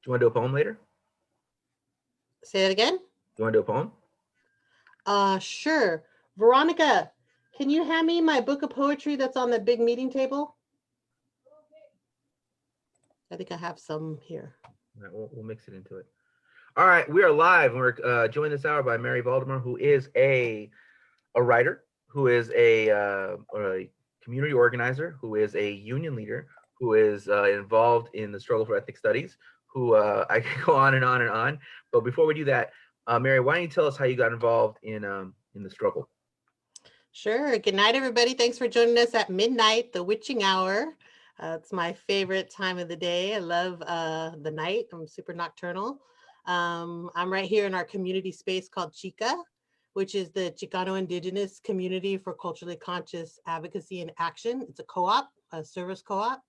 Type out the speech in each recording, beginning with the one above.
you want to do a poem later? Say that again? You want to do a poem? Sure. Veronica, can you hand me my book of poetry that's on the big meeting table? I think I have some here. All right, we'll mix it into it. All right, we are live, and we're joined this hour by Mary Valdemar, who is a writer, who is a community organizer, who is a union leader, who is involved in the struggle for ethnic studies. Who I could go on and on and on. But before we do that, Mary, why don't you tell us how you got involved in the struggle? Sure. Good night, everybody. Thanks for joining us at midnight, the witching hour. It's my favorite time of the day. I love the night. I'm super nocturnal. I'm right here in our community space called Chica, which is the Chicano Indigenous Community for Culturally Conscious Advocacy and Action. It's a co-op, a service co-op.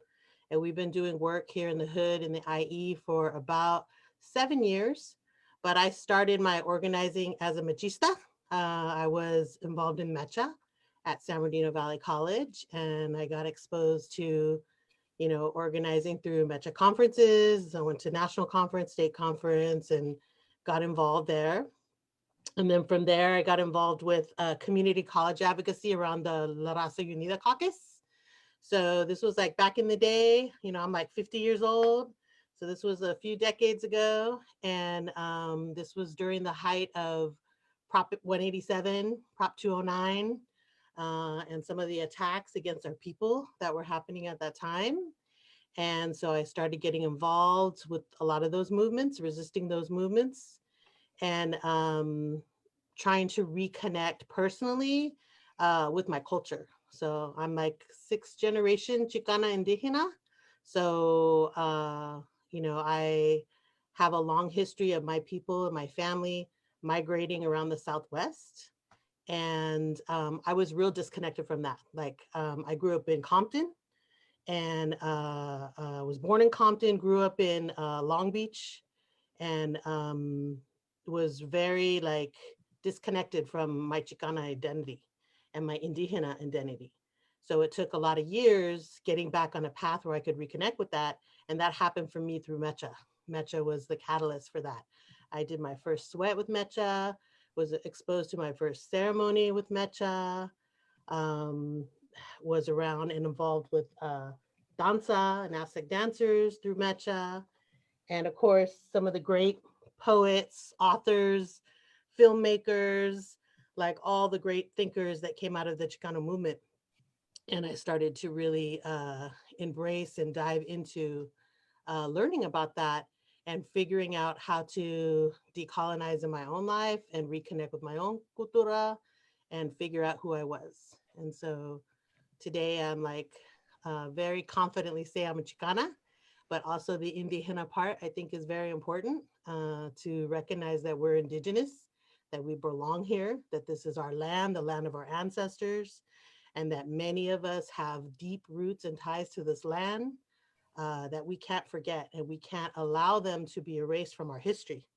And we've been doing work here in the hood in the IE for about 7 years. But I started my organizing as a machista. I was involved in Mecha at San Bernardino Valley College, and I got exposed to, organizing through Mecha conferences. I went to national conference, state conference, and got involved there. And then from there, I got involved with community college advocacy around the La Raza Unida caucus. So this was like back in the day, I'm like 50 years old. So this was a few decades ago. And this was during the height of Prop 187, Prop 209, and some of the attacks against our people that were happening at that time. And so I started getting involved with a lot of those movements, resisting those movements, and trying to reconnect personally with my culture. So I'm like sixth generation Chicana Indígena. So, I have a long history of my people and my family migrating around the Southwest. And I was real disconnected from that. Like I grew up in Compton and was born in Compton, grew up in Long Beach, and was very like disconnected from my Chicana identity and my Indígena identity. So it took a lot of years getting back on a path where I could reconnect with that. And that happened for me through Mecha. Mecha was the catalyst for that. I did my first sweat with Mecha, was exposed to my first ceremony with Mecha, um, was around and involved with danza and Aztec dancers through Mecha. And of course, some of the great poets, authors, filmmakers, like all the great thinkers that came out of the Chicano movement. And I started to really embrace and dive into learning about that and figuring out how to decolonize in my own life and reconnect with my own cultura and figure out who I was. And so today I'm like very confidently say I'm a Chicana, but also the Indígena part I think is very important to recognize that we're indigenous, that we belong here, that this is our land, the land of our ancestors, and that many of us have deep roots and ties to this land that we can't forget, and we can't allow them to be erased from our history.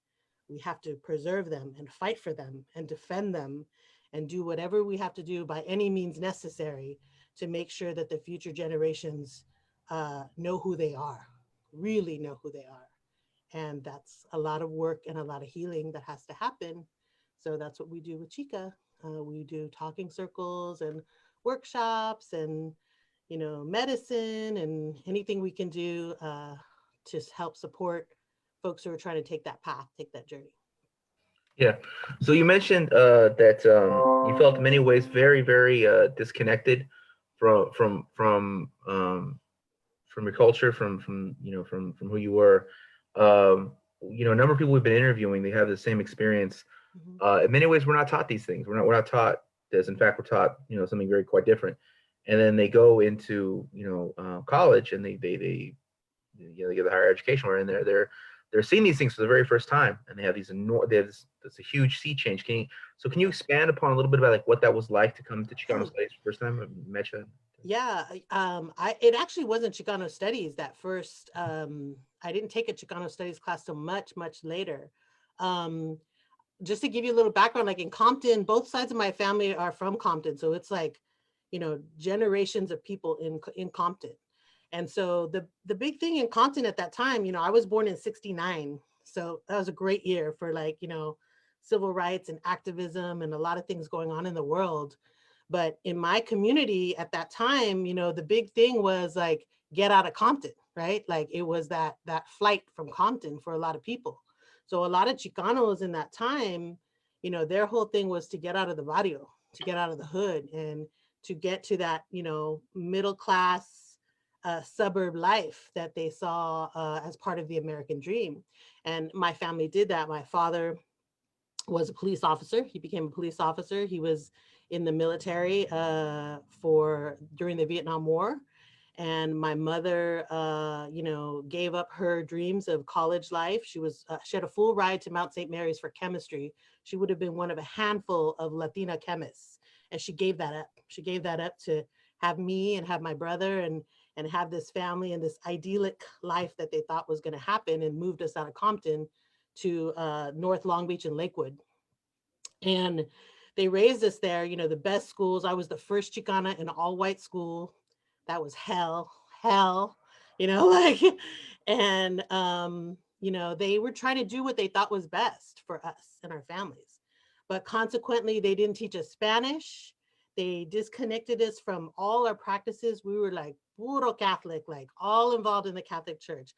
We have to preserve them and fight for them and defend them and do whatever we have to do by any means necessary to make sure that the future generations know who they are, really know who they are. And that's a lot of work and a lot of healing that has to happen. So that's what we do with Chica. We do talking circles and workshops and medicine and anything we can do to help support folks who are trying to take that path, take that journey. Yeah. So you mentioned that you felt in many ways very, very disconnected from from from um, from your culture, from who you were. A number of people we've been interviewing, they have the same experience. Mhm. In many ways, we're not taught these things. We're not taught this. In fact, we're taught something very quite different. And then they go into college, and they get the higher education, where in they're seeing these things for the very first time, and they have this a huge sea change. Can you expand upon a little bit about like what that was like to come to Chicano studies for the first time, Mecha? Yeah, it actually wasn't Chicano studies that first. I didn't take a Chicano studies class till much, much later. Um, just to give you a little background, like in Compton, both sides of my family are from Compton, so it's like, generations of people in Compton. And so the big thing in Compton at that time, I was born in 69. So that was a great year for, like, civil rights and activism and a lot of things going on in the world. But in my community at that time, the big thing was like, get out of Compton, right? Like, it was that flight from Compton for a lot of people. So a lot of Chicanos in that time, their whole thing was to get out of the barrio, to get out of the hood, and to get to that, middle class suburb life that they saw as part of the American dream. And my family did that. My father was a police officer. He became a police officer. He was in the military for during the Vietnam War. And my mother, gave up her dreams of college life. She had a full ride to Mount St. Mary's for chemistry. She would have been one of a handful of Latina chemists, and she gave that up. She gave that up to have me and have my brother and have this family and this idyllic life that they thought was going to happen, and moved us out of Compton to North Long Beach and Lakewood. And they raised us there, the best schools. I was the first Chicana in an all white school. That was hell, like, and, they were trying to do what they thought was best for us and our families. But consequently, they didn't teach us Spanish. They disconnected us from all our practices. We were like puro Catholic, like all involved in the Catholic Church,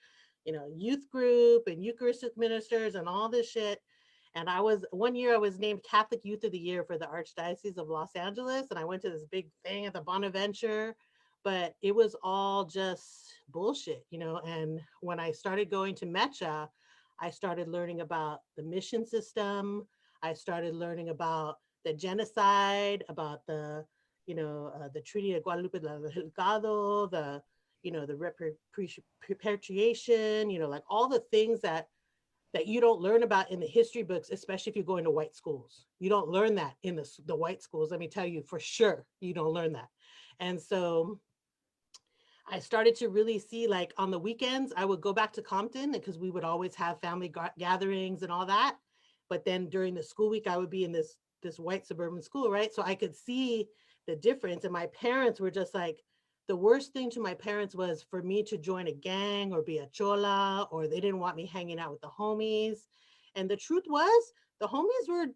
youth group and Eucharistic ministers and all this shit. And one year I was named Catholic Youth of the Year for the Archdiocese of Los Angeles. And I went to this big thing at the Bonaventure, but it was all just bullshit, And when I started going to Mecha, I started learning about the mission system. I started learning about the genocide, about the Treaty of Guadalupe Delgado, the repatriation, like all the things that you don't learn about in the history books, especially if you're going to white schools. You don't learn that in the white schools. Let me tell you for sure, you don't learn that. And so I started to really see, like, on the weekends, I would go back to Compton because we would always have family gatherings and all that. But then during the school week, I would be in this white suburban school, right? So I could see the difference. And my parents were just like, the worst thing to my parents was for me to join a gang or be a chola, or they didn't want me hanging out with the homies. And the truth was, the homies were,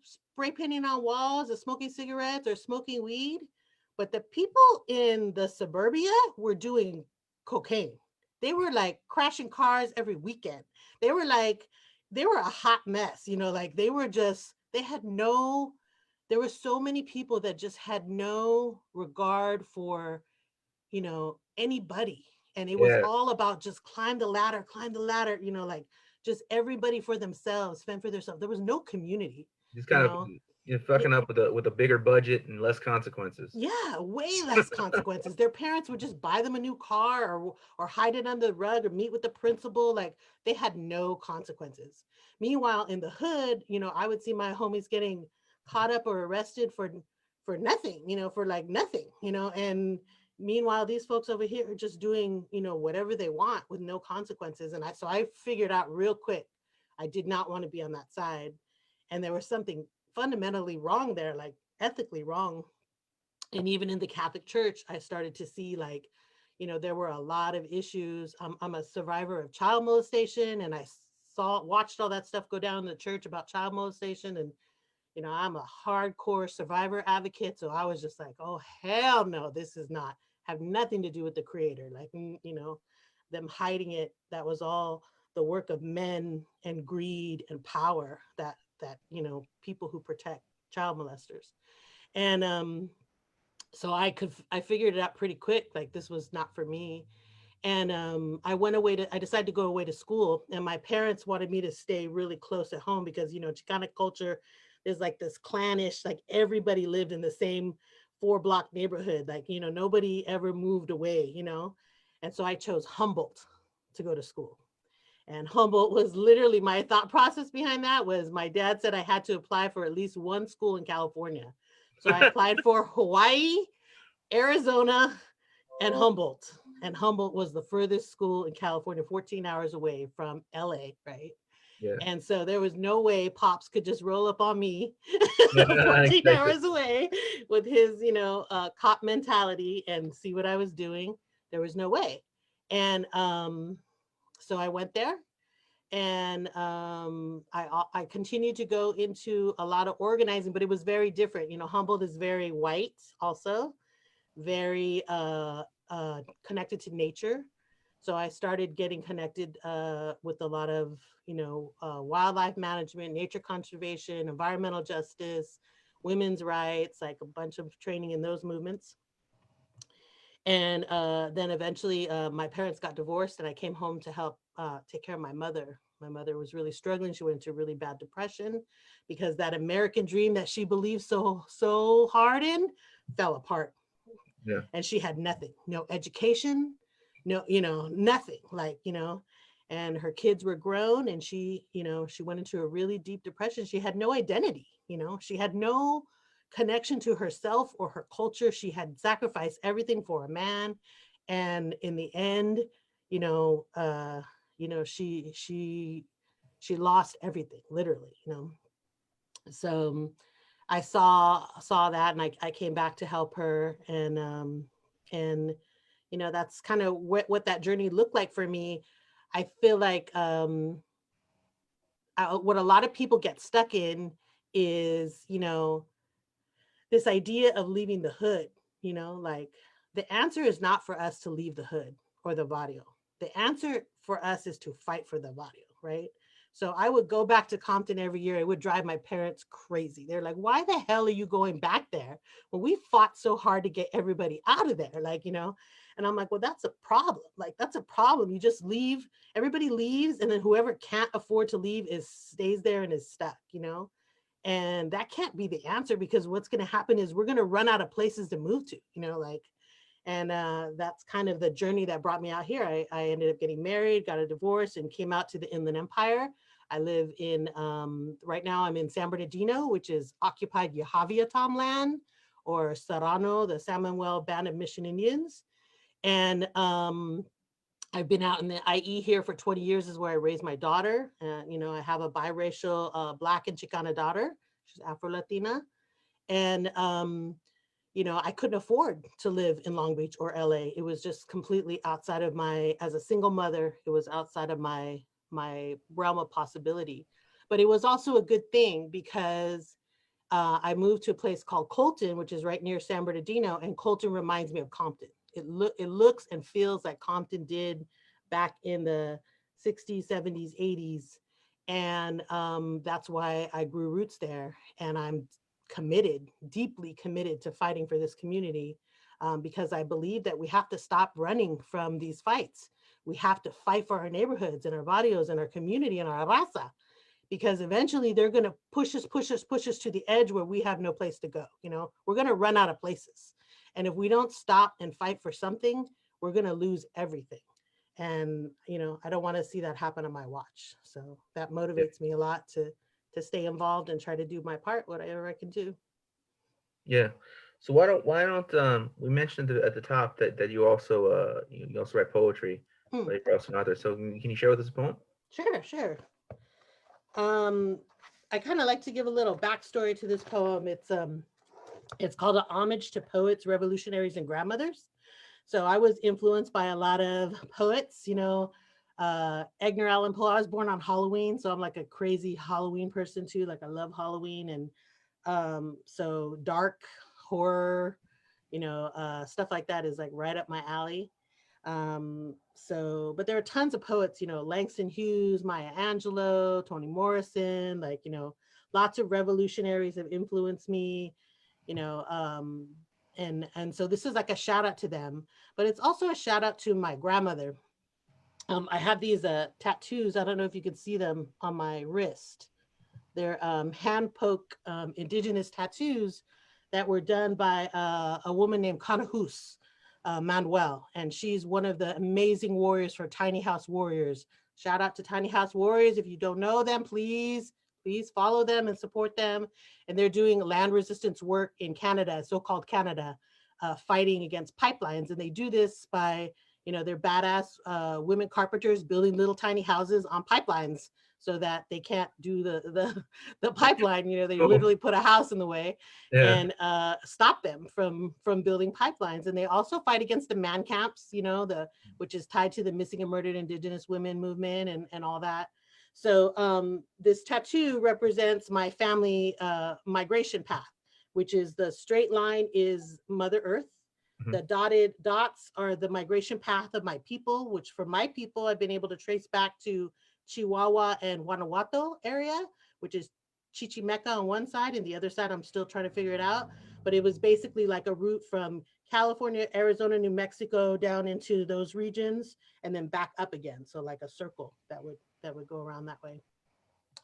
spray painting on walls or smoking cigarettes or smoking weed. But the people in the suburbia were doing cocaine. They were like crashing cars every weekend. They were like, they were a hot mess, like they were just, they had no, there were so many people that just had no regard for, anybody. And it was Yeah, all about just climb the ladder, like just everybody for themselves, fend for themselves. There was no community, just you kind of know. fucking up with a bigger budget and less consequences. Yeah, way less consequences. Their parents would just buy them a new car, or hide it under the rug, or meet with the principal. Like, they had no consequences. Meanwhile, in the hood, I would see my homies getting caught up or arrested for nothing, for like nothing, and meanwhile these folks over here are just doing, whatever they want with no consequences. And I figured out real quick I did not want to be on that side. And there was something fundamentally wrong there, like ethically wrong. And even in the Catholic Church, I started to see, like, there were a lot of issues. I'm a survivor of child molestation, and I watched all that stuff go down in the church about child molestation. And, I'm a hardcore survivor advocate. So I was just like, oh, hell no, this is not, have nothing to do with the creator. Like, them hiding it. That was all the work of men and greed and power that, people who protect child molesters. And, so I figured it out pretty quick, like this was not for me. And I decided to go away to school, and my parents wanted me to stay really close at home because, Chicana culture, there's like this clannish, like everybody lived in the same 4 block neighborhood, like, nobody ever moved away, and so I chose Humboldt to go to school. And Humboldt was literally, my thought process behind that was, my dad said I had to apply for at least one school in California. So I applied for Hawaii, Arizona, and Humboldt. And Humboldt was the furthest school in California, 14 hours away from LA, right? Yeah. And so there was no way Pops could just roll up on me I 14 expect it. hours away with his, cop mentality and see what I was doing. There was no way. And so I went there, and I continued to go into a lot of organizing, but it was very different. You know, Humboldt is very white, also very connected to nature. So I started getting connected with a lot of, wildlife management, nature conservation, environmental justice, women's rights, like a bunch of training in those movements. And then eventually my parents got divorced, and I came home to help take care of my mother. My mother was really struggling. She went into really bad depression because that American dream that she believed so hard in fell apart. Yeah. And she had nothing, no education, no, nothing, like, and her kids were grown, and she went into a really deep depression. She had no identity, she had no connection to herself or her culture. She had sacrificed everything for a man. And in the end, you know, uh, she lost everything, literally, So I saw that, and I came back to help her. And that's kind of what that journey looked like for me. I feel like what a lot of people get stuck in is, this idea of leaving the hood. Like, the answer is not for us to leave the hood or the barrio. The answer for us is to fight for the barrio, right? So I would go back to Compton every year. It would drive my parents crazy. They're like, why the hell are you going back there when we fought so hard to get everybody out of there? Like, and I'm like, well, that's a problem. Like, that's a problem. You just leave, everybody leaves, and then whoever can't afford to leave stays there and is stuck, and that can't be the answer, because what's going to happen is we're going to run out of places to move to, like. And that's kind of the journey that brought me out here. I ended up getting married, got a divorce, and came out to the Inland Empire. I live in, right now I'm in San Bernardino, which is occupied Yahaviatom land, or Serrano, the San Manuel Band of Mission Indians. And I've been out in the IE here for 20 years, is where I raised my daughter. I have a biracial Black and Chicana daughter. She's Afro-Latina. And, I couldn't afford to live in Long Beach or LA. It was just completely outside of as a single mother, it was outside of my realm of possibility. But it was also a good thing, because I moved to a place called Colton, which is right near San Bernardino, and Colton reminds me of Compton. It looks and feels like Compton did back in the 60s, 70s, 80s. And that's why I grew roots there. And I'm deeply committed to fighting for this community, because I believe that we have to stop running from these fights. We have to fight for our neighborhoods and our barrios and our community and our raza, because eventually they're going to push us to the edge where we have no place to go. We're going to run out of places. And if we don't stop and fight for something, we're going to lose everything. And, I don't want to see that happen on my watch. So that Yeah. motivates me a lot to stay involved and try to do my part, whatever I can do. Yeah. So why don't we mentioned at the top that you also you also write poetry, Hmm. like you're also an author. So can you share with us a poem? Sure. Um, I kind of like to give a little backstory to this poem. It's called "A Homage to Poets, Revolutionaries, and Grandmothers." So I was influenced by a lot of poets, Edgar Allan Poe. I was born on Halloween, so I'm like a crazy Halloween person too. Like, I love Halloween. And so dark horror, stuff like that is like right up my alley. But there are tons of poets, Langston Hughes, Maya Angelou, Toni Morrison, like, lots of revolutionaries have influenced me, you know, and so this is like a shout out to them, but it's also a shout out to my grandmother. I have these tattoos. I don't know if you can see them on my wrist. They're hand poke indigenous tattoos that were done by a woman named Kanahus Manuel. And she's one of the amazing warriors for Tiny House Warriors. Shout out to Tiny House Warriors. If you don't know them, please follow them and support them. And they're doing land resistance work in Canada, so-called Canada, fighting against pipelines. And they do this by, they're badass women carpenters building little tiny houses on pipelines so that they can't do the pipeline. They Cool. literally put a house in the way Yeah. and stop them from building pipelines. And they also fight against the man camps, which is tied to the missing and murdered Indigenous women movement and all that. So this tattoo represents my family migration path, which is the straight line is Mother Earth. Mhm. The dotted dots are the migration path of my people, which for my people, I've been able to trace back to Chihuahua and Guanajuato area, which is Chichimeca on one side, and the other side, I'm still trying to figure it out. But it was basically like a route from California, Arizona, New Mexico, down into those regions, and then back up again. So like a circle that would go around that way.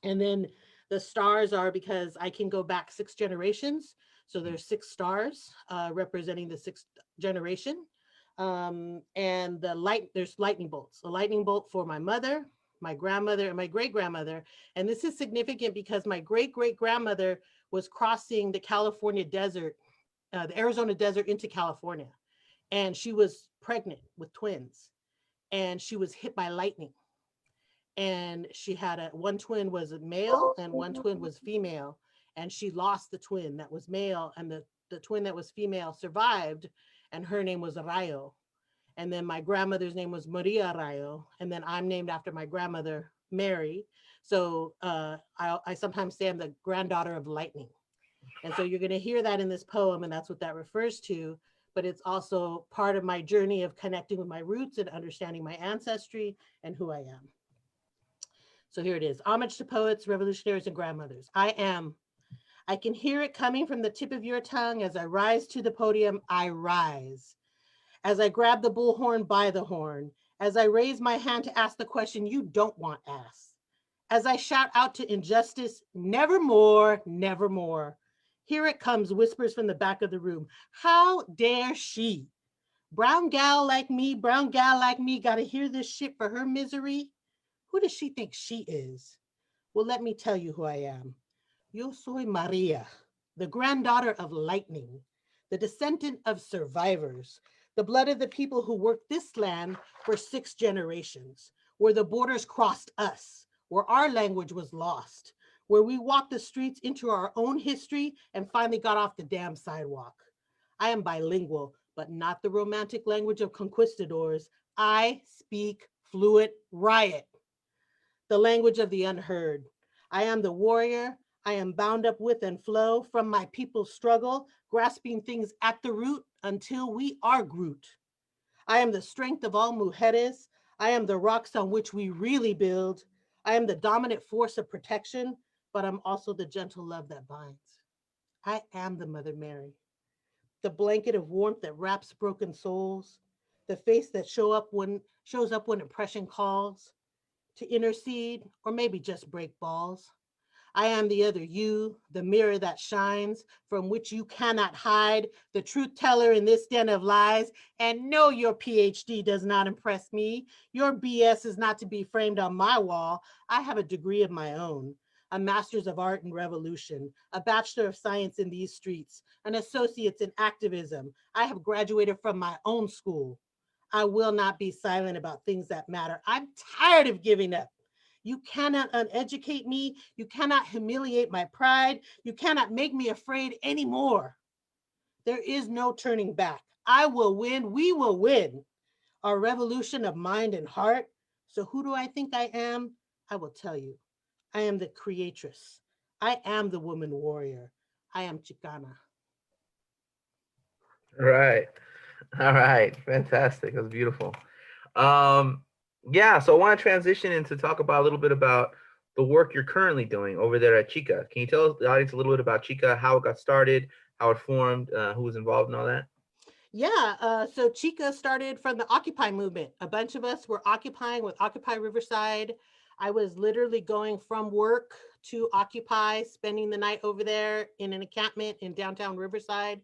And then the stars are because I can go back 6 generations. So there's 6 stars representing the sixth generation. And there's lightning bolts. A lightning bolt for my mother, my grandmother, and my great grandmother. And this is significant because my great great grandmother was crossing the California desert, the Arizona desert into California. And she was pregnant with twins. And she was hit by lightning, and she had one twin was a male and one twin was female, and she lost the twin that was male, and the twin that was female survived, and her name was Rayo. And then my grandmother's name was Maria Rayo, and then I'm named after my grandmother Mary. So I sometimes say I'm the granddaughter of lightning. And so you're going to hear that in this poem, and that's what that refers to. But it's also part of my journey of connecting with my roots and understanding my ancestry and who I am. So here it is. Homage to poets, revolutionaries, and grandmothers. I am. I can hear it coming from the tip of your tongue. As I rise to the podium, I rise. As I grab the bullhorn by the horn. As I raise my hand to ask the question you don't want asked. As I shout out to injustice, nevermore, nevermore. Here it comes, whispers from the back of the room. How dare she? Brown gal like me, gotta hear this shit for her misery? Who does she think she is? Well, let me tell you who I am. Yo soy Maria, the granddaughter of lightning, the descendant of survivors, the blood of the people who worked this land for 6 generations, where the borders crossed us, where our language was lost, where we walked the streets into our own history and finally got off the damn sidewalk. I am bilingual, but not the romantic language of conquistadors. I speak fluent riot, the language of the unheard. I am the warrior. I am bound up with and flow from my people's struggle, grasping things at the root until we are Groot. I am the strength of all mujeres. I am the rocks on which we really build. I am the dominant force of protection, but I'm also the gentle love that binds. I am the Mother Mary, the blanket of warmth that wraps broken souls, the face that shows up when oppression calls, to intercede or maybe just break balls. I am the other you, the mirror that shines, from which you cannot hide, the truth teller in this den of lies. And no, your PhD does not impress me. Your BS is not to be framed on my wall. I have a degree of my own. A master's of art and revolution, a bachelor of science in these streets, an associate's in activism. I have graduated from my own school. I will not be silent about things that matter. I'm tired of giving up. You cannot uneducate me. You cannot humiliate my pride. You cannot make me afraid anymore. There is no turning back. I will win. We will win our revolution of mind and heart. So, who do I think I am? I will tell you. I am the creatress. I am the woman warrior. I am Chicana. Right. All right. Fantastic. That's beautiful. Um, yeah, so I want to transition into talk about a little bit about the work you're currently doing over there at Chica. Can you tell the audience a little bit about Chica, how it got started, how it formed, who was involved in all that? Yeah, so Chica started from the Occupy movement. A bunch of us were occupying with Occupy Riverside. I was literally going from work to Occupy, spending the night over there in an encampment in downtown Riverside,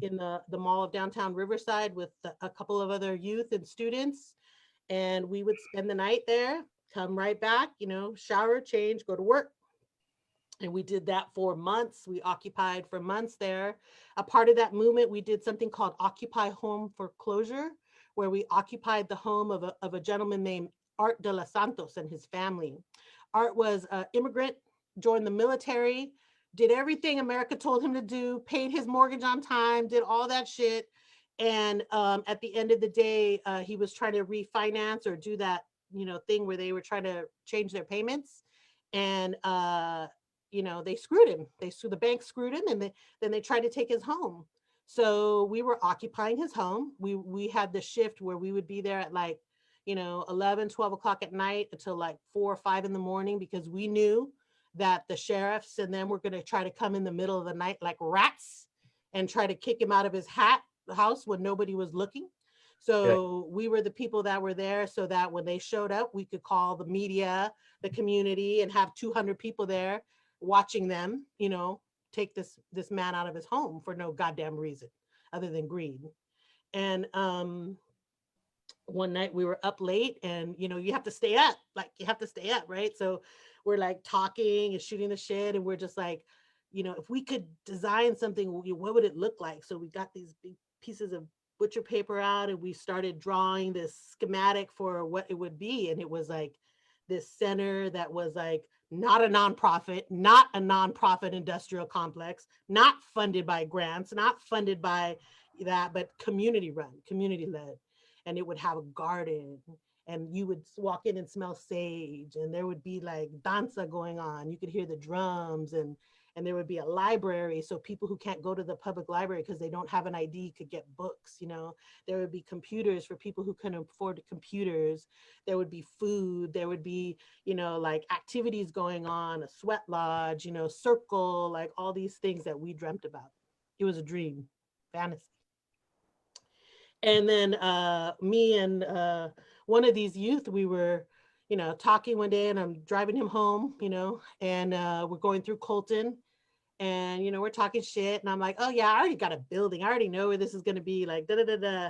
in the mall of downtown Riverside with a couple of other youth and students. And we would spend the night there, come right back, shower, change, go to work. And we did that for months. We occupied for months there. A part of that movement, we did something called Occupy Home Foreclosure, where we occupied the home of a gentleman named Art de los Santos and his family. Art was an immigrant, joined the military, did everything America told him to do, paid his mortgage on time, did all that shit. And at the end of the day, he was trying to refinance or do that, thing where they were trying to change their payments. And, they screwed him. The bank screwed him, and then they tried to take his home. So we were occupying his home. We had the shift where we would be there at like 11, 12 o'clock at night until like 4 or 5 in the morning, because we knew that the sheriffs and them were going to try to come in the middle of the night like rats and try to kick him out of his house when nobody was looking. Yeah. So we were the people that were there so that when they showed up, we could call the media, the community, and have 200 people there watching them, take this man out of his home for no goddamn reason other than greed. And one night we were up late, and you have to stay up, right? So we're like talking and shooting the shit, and we're just like, if we could design something, what would it look like? So we got these big pieces of butcher paper out, and we started drawing this schematic for what it would be. And it was like this center that was like not a nonprofit industrial complex, not funded by grants, not funded by that, but community run, community led. And it would have a garden, and you would walk in and smell sage, and there would be like danza going on. You could hear the drums, and there would be a library, so people who can't go to the public library because they don't have an ID could get books. There would be computers for people who couldn't afford computers. There would be food. There would be like activities going on, a sweat lodge, circle, like all these things that we dreamt about. It was a dream, fantasy. And then me and one of these youth, we were talking one day, and I'm driving him home, and we're going through Colton, and we're talking shit, and I'm like, oh yeah, I already got a building, I already know where this is going to be, like da da da da.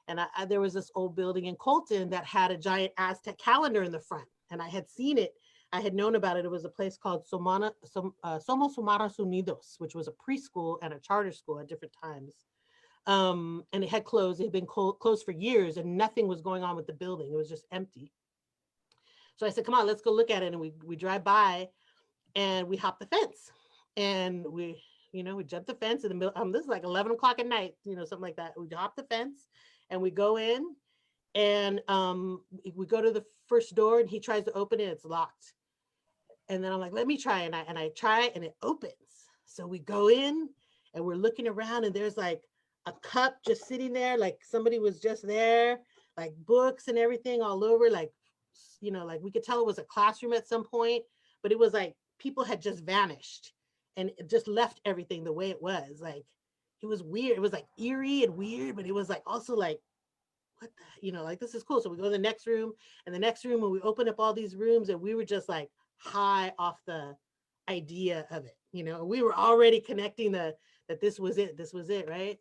And there was this old building in Colton that had a giant Aztec calendar in the front, and I had seen it. I had known about it. It was a place called Somos Humanos Unidos, which was a preschool and a charter school at different times. And it had closed. It had been closed for years, and nothing was going on with the building. It was just empty. So I said, come on, let's go look at it. And we drive by, and we hop the fence, and we jump the fence in the middle. This is like 11 o'clock at night, something like that. We hop the fence, and we go in, and we go to the first door, and he tries to open it. It's locked. And then I'm like, let me try. And I try, and it opens. So we go in, and we're looking around, and there's like a cup just sitting there, like somebody was just there, like books and everything all over, like like we could tell it was a classroom at some point, but it was like people had just vanished and it just left everything the way it was. Like it was weird. It was like eerie and weird, but it was like also like, what the, like this is cool. So we go to the next room, and the next room, and we open up all these rooms, and we were just like high off the idea of it. We were already connecting that this was it, right?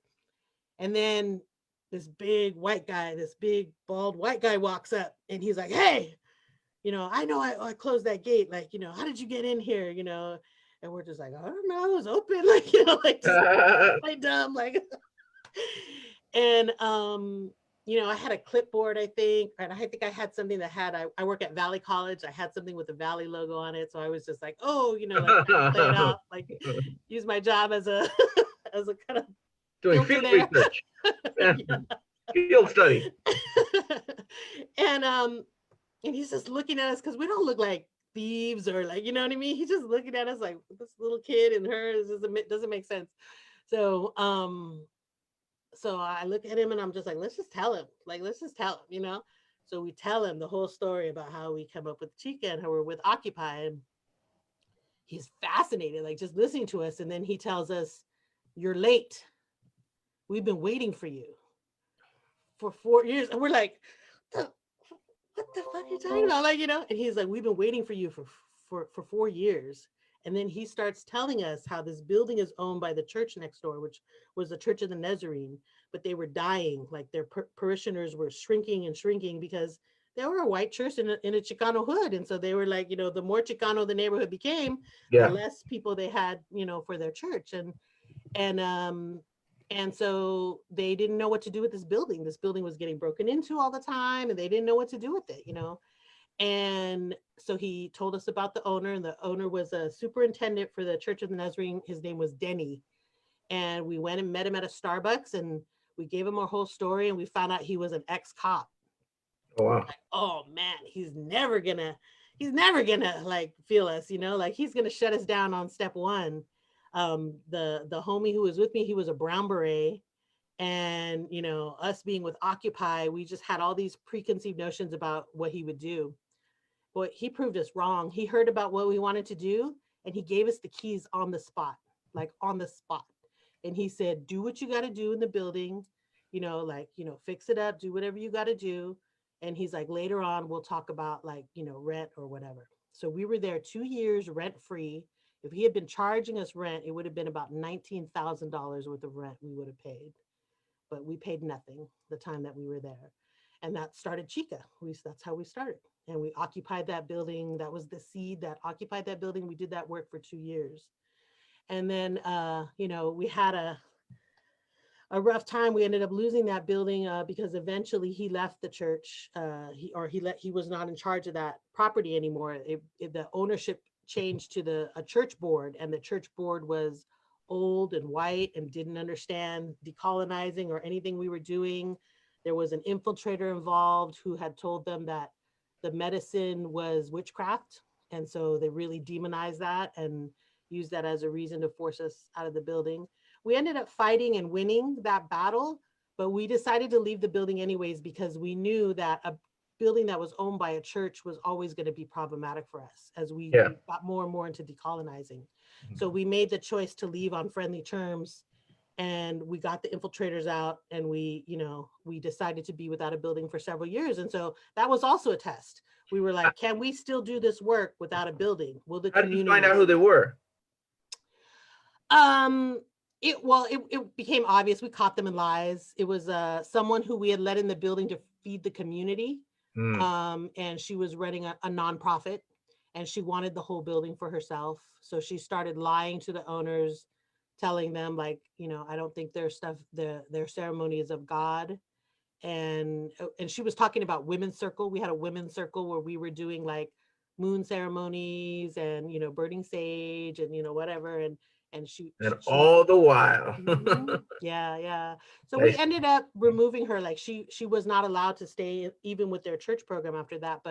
And then this big bald white guy walks up, and he's like, hey, I know I closed that gate. Like, how did you get in here? And we're just like, I don't know, it was open. Like, like just like dumb, like, and I had a clipboard, I think, and I think I had something that had, I work at Valley College. I had something with the Valley logo on it. So I was just like, oh, like play it out, like use my job as a, as a kind of Doing filter field there. research. Yeah. Field study. and he's just looking at us because we don't look like thieves or like, you know what I mean? He's just looking at us like this little kid and her doesn't make sense. So so I look at him, and I'm just like, let's just tell him. So we tell him the whole story about how we come up with Chica and how we're with Occupy. And he's fascinated, like just listening to us. And then he tells us, you're late. We've been waiting for you for 4 years. And we're like, what the fuck are you talking about? Like, and he's like, we've been waiting for you for 4 years. And then he starts telling us how this building is owned by the church next door, which was the Church of the Nazarene, but they were dying. Like their parishioners were shrinking and shrinking because they were a white church in a Chicano hood. And so they were like, the more Chicano the neighborhood became, the less people they had, for their church. And so they didn't know what to do with this building. This building was getting broken into all the time, and they didn't know what to do with it, And so he told us about the owner, and the owner was a superintendent for the Church of the Nazarene. His name was Denny. And we went and met him at a Starbucks, and we gave him our whole story, and we found out he was an ex-cop. Oh wow. Like, oh man, he's never gonna like feel us, like he's gonna shut us down on step one. The homie who was with me, he was a brown beret, and us being with Occupy, we just had all these preconceived notions about what he would do. But he proved us wrong. He heard about what we wanted to do, and he gave us the keys on the spot, like on the spot. And he said, do what you got to do in the building, fix it up, do whatever you got to do. And he's like, later on, we'll talk about like, rent or whatever. So we were there 2 years rent free. If he had been charging us rent, it would have been about $19,000 worth of rent we would have paid. But we paid nothing the time that we were there. And that started Chica. That's how we started. And we occupied that building. That was the seed that occupied that building. We did that work for 2 years. And then, we had a rough time. We ended up losing that building because eventually he left the church. He was not in charge of that property anymore. The ownership changed to a church board, and the church board was old and white and didn't understand decolonizing or anything we were doing. There was an infiltrator involved who had told them that the medicine was witchcraft, and so they really demonized that and used that as a reason to force us out of the building. We ended up fighting and winning that battle, but we decided to leave the building anyways because we knew that a building that was owned by a church was always going to be problematic for us as we Yeah. got more and more into decolonizing. So we made the choice to leave on friendly terms, and we got the infiltrators out, and we decided to be without a building for several years. And so that was also a test. We were like, can we still do this work without a building? Will the How did you community? find out who they were? Um, it became obvious. We caught them in lies. It was someone who we had let in the building to feed the community. Mm. And she was running a nonprofit, and she wanted the whole building for herself. So she started lying to the owners, telling them like, I don't think their stuff, their ceremony is of God. And she was talking about women's circle. We had a women's circle where we were doing like moon ceremonies and burning sage and whatever. And And she was. all the while, Mhm. Yeah, yeah. So we nice. ended up removing her. Like she was not allowed to stay even with their church program after that.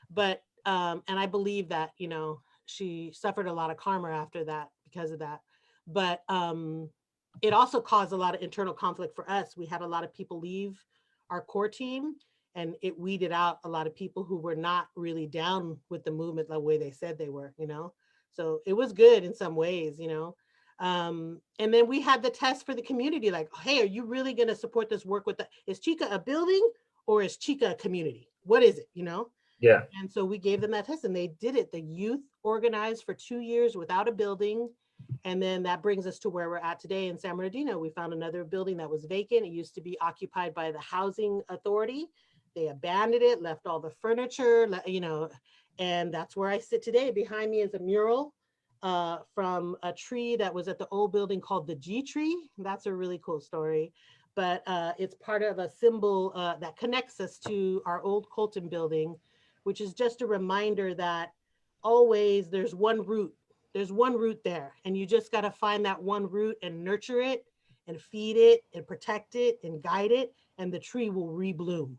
But and I believe that she suffered a lot of karma after that because of that. But it also caused a lot of internal conflict for us. We had a lot of people leave our core team, and it weeded out a lot of people who were not really down with the movement the way they said they were. So it was good in some ways. And then we had the test for the community, like, hey, are you really going to support this work is Chica a building or is Chica a community? What is it? Yeah. And so we gave them that test, and they did it. The youth organized for 2 years without a building. And then that brings us to where we're at today in San Bernardino. We found another building that was vacant. It used to be occupied by the housing authority. They abandoned it, left all the furniture, and that's where I sit today. Behind me is a mural from a tree that was at the old building called the G tree. That's a really cool story. But it's part of a symbol that connects us to our old Colton building, which is just a reminder that always there's one root there, and you just got to find that one root and nurture it and feed it and protect it and guide it, and the tree will rebloom.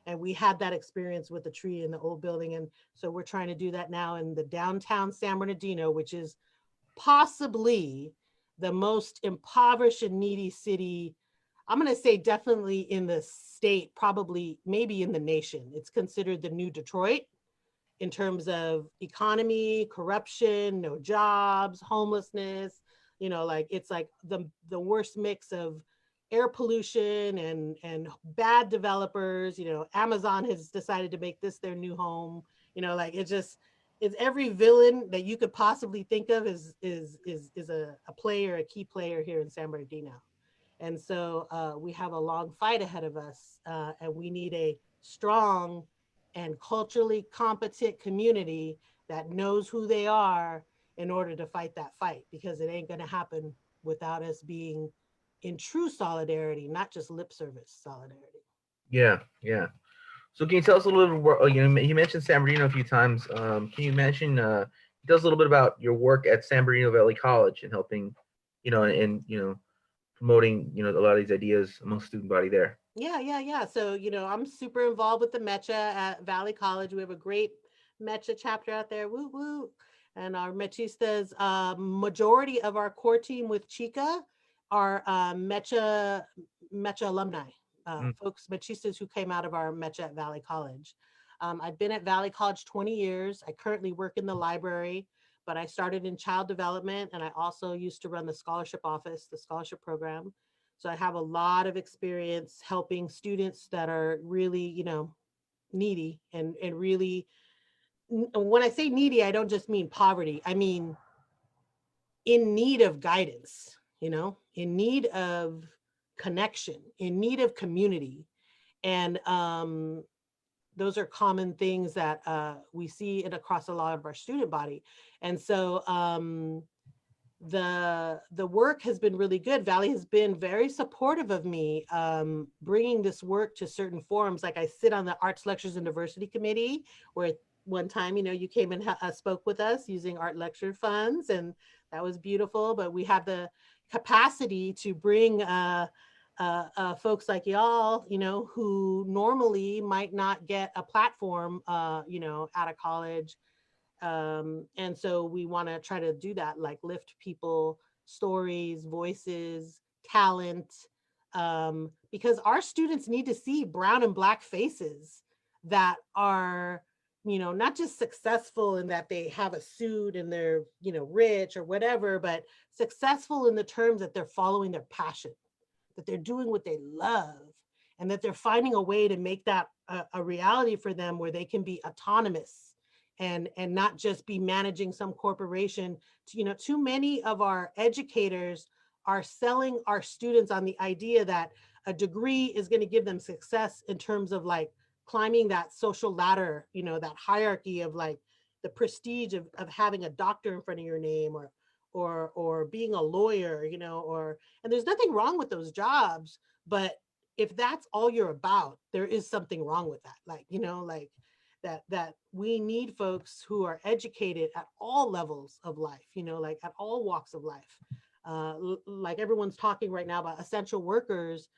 And we had that experience with the tree in the old building. And so we're trying to do that now in the downtown San Bernardino, which is possibly the most impoverished and needy city. I'm going to say definitely in the state, probably maybe in the nation. It's considered the new Detroit in terms of economy, corruption, no jobs, homelessness. Like it's like the worst mix of air pollution and bad developers. Amazon has decided to make this their new home. Like it's every villain that you could possibly think of is a player, a key player here in San Bernardino. And so we have a long fight ahead of us, and we need a strong and culturally competent community that knows who they are in order to fight that fight, because it ain't going to happen without us being in true solidarity, not just lip service solidarity. Yeah. Yeah. So can you tell us a little bit? You mentioned San Bernardino a few times. Can you mention tell us a little bit about your work at San Bernardino Valley College and helping, and promoting a lot of these ideas among the student body there. Yeah. So, I'm super involved with the Mecha at Valley College. We have a great Mecha chapter out there. Woo woo. And our Mechistas, majority of our core team with Chica are Mecha alumni, Mm, folks, Mechistas who came out of our Mecha at Valley College. I've been at Valley College 20 years. I currently work in the library, but I started in child development, and I also used to run the scholarship office, the scholarship program. So I have a lot of experience helping students that are really, needy and really, when I say needy, I don't just mean poverty. I mean in need of guidance, in need of connection, in need of community. And those are common things that we see it across a lot of our student body. And so the work has been really good. Valley has been very supportive of me, bringing this work to certain forums. Like I sit on the Arts Lectures and Diversity Committee, where one time, you came and spoke with us using art lecture funds, and that was beautiful. But we have the capacity to bring folks like y'all, who normally might not get a platform, out of college, and so we want to try to do that, like lift people stories, voices, talent, because our students need to see brown and black faces that are, not just successful in that they have a suit and they're, rich or whatever, but successful in the terms that they're following their passion, that they're doing what they love, and that they're finding a way to make that a reality for them where they can be autonomous and not just be managing some corporation. Too many of our educators are selling our students on the idea that a degree is going to give them success in terms of like climbing that social ladder, that hierarchy of like the prestige of having a doctor in front of your name, or being a lawyer, or, and there's nothing wrong with those jobs, but if that's all you're about, there is something wrong with that. Like, like that we need folks who are educated at all levels of life, like at all walks of life. Like everyone's talking right now about essential workers.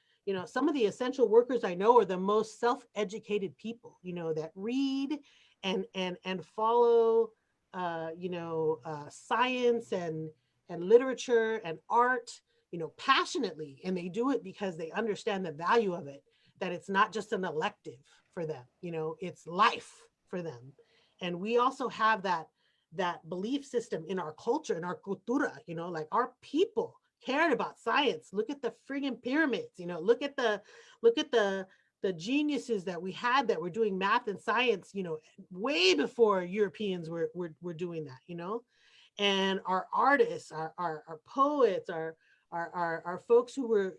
Some of the essential workers I know are the most self-educated people, that read and follow science and literature and art, passionately, and they do it because they understand the value of it, that it's not just an elective for them, it's life for them. And we also have that belief system in our culture, in our cultura, like our people cared about science. Look at the friggin' pyramids, look at the geniuses that we had that were doing math and science, way before Europeans were doing that, and our artists, our poets, our folks who were,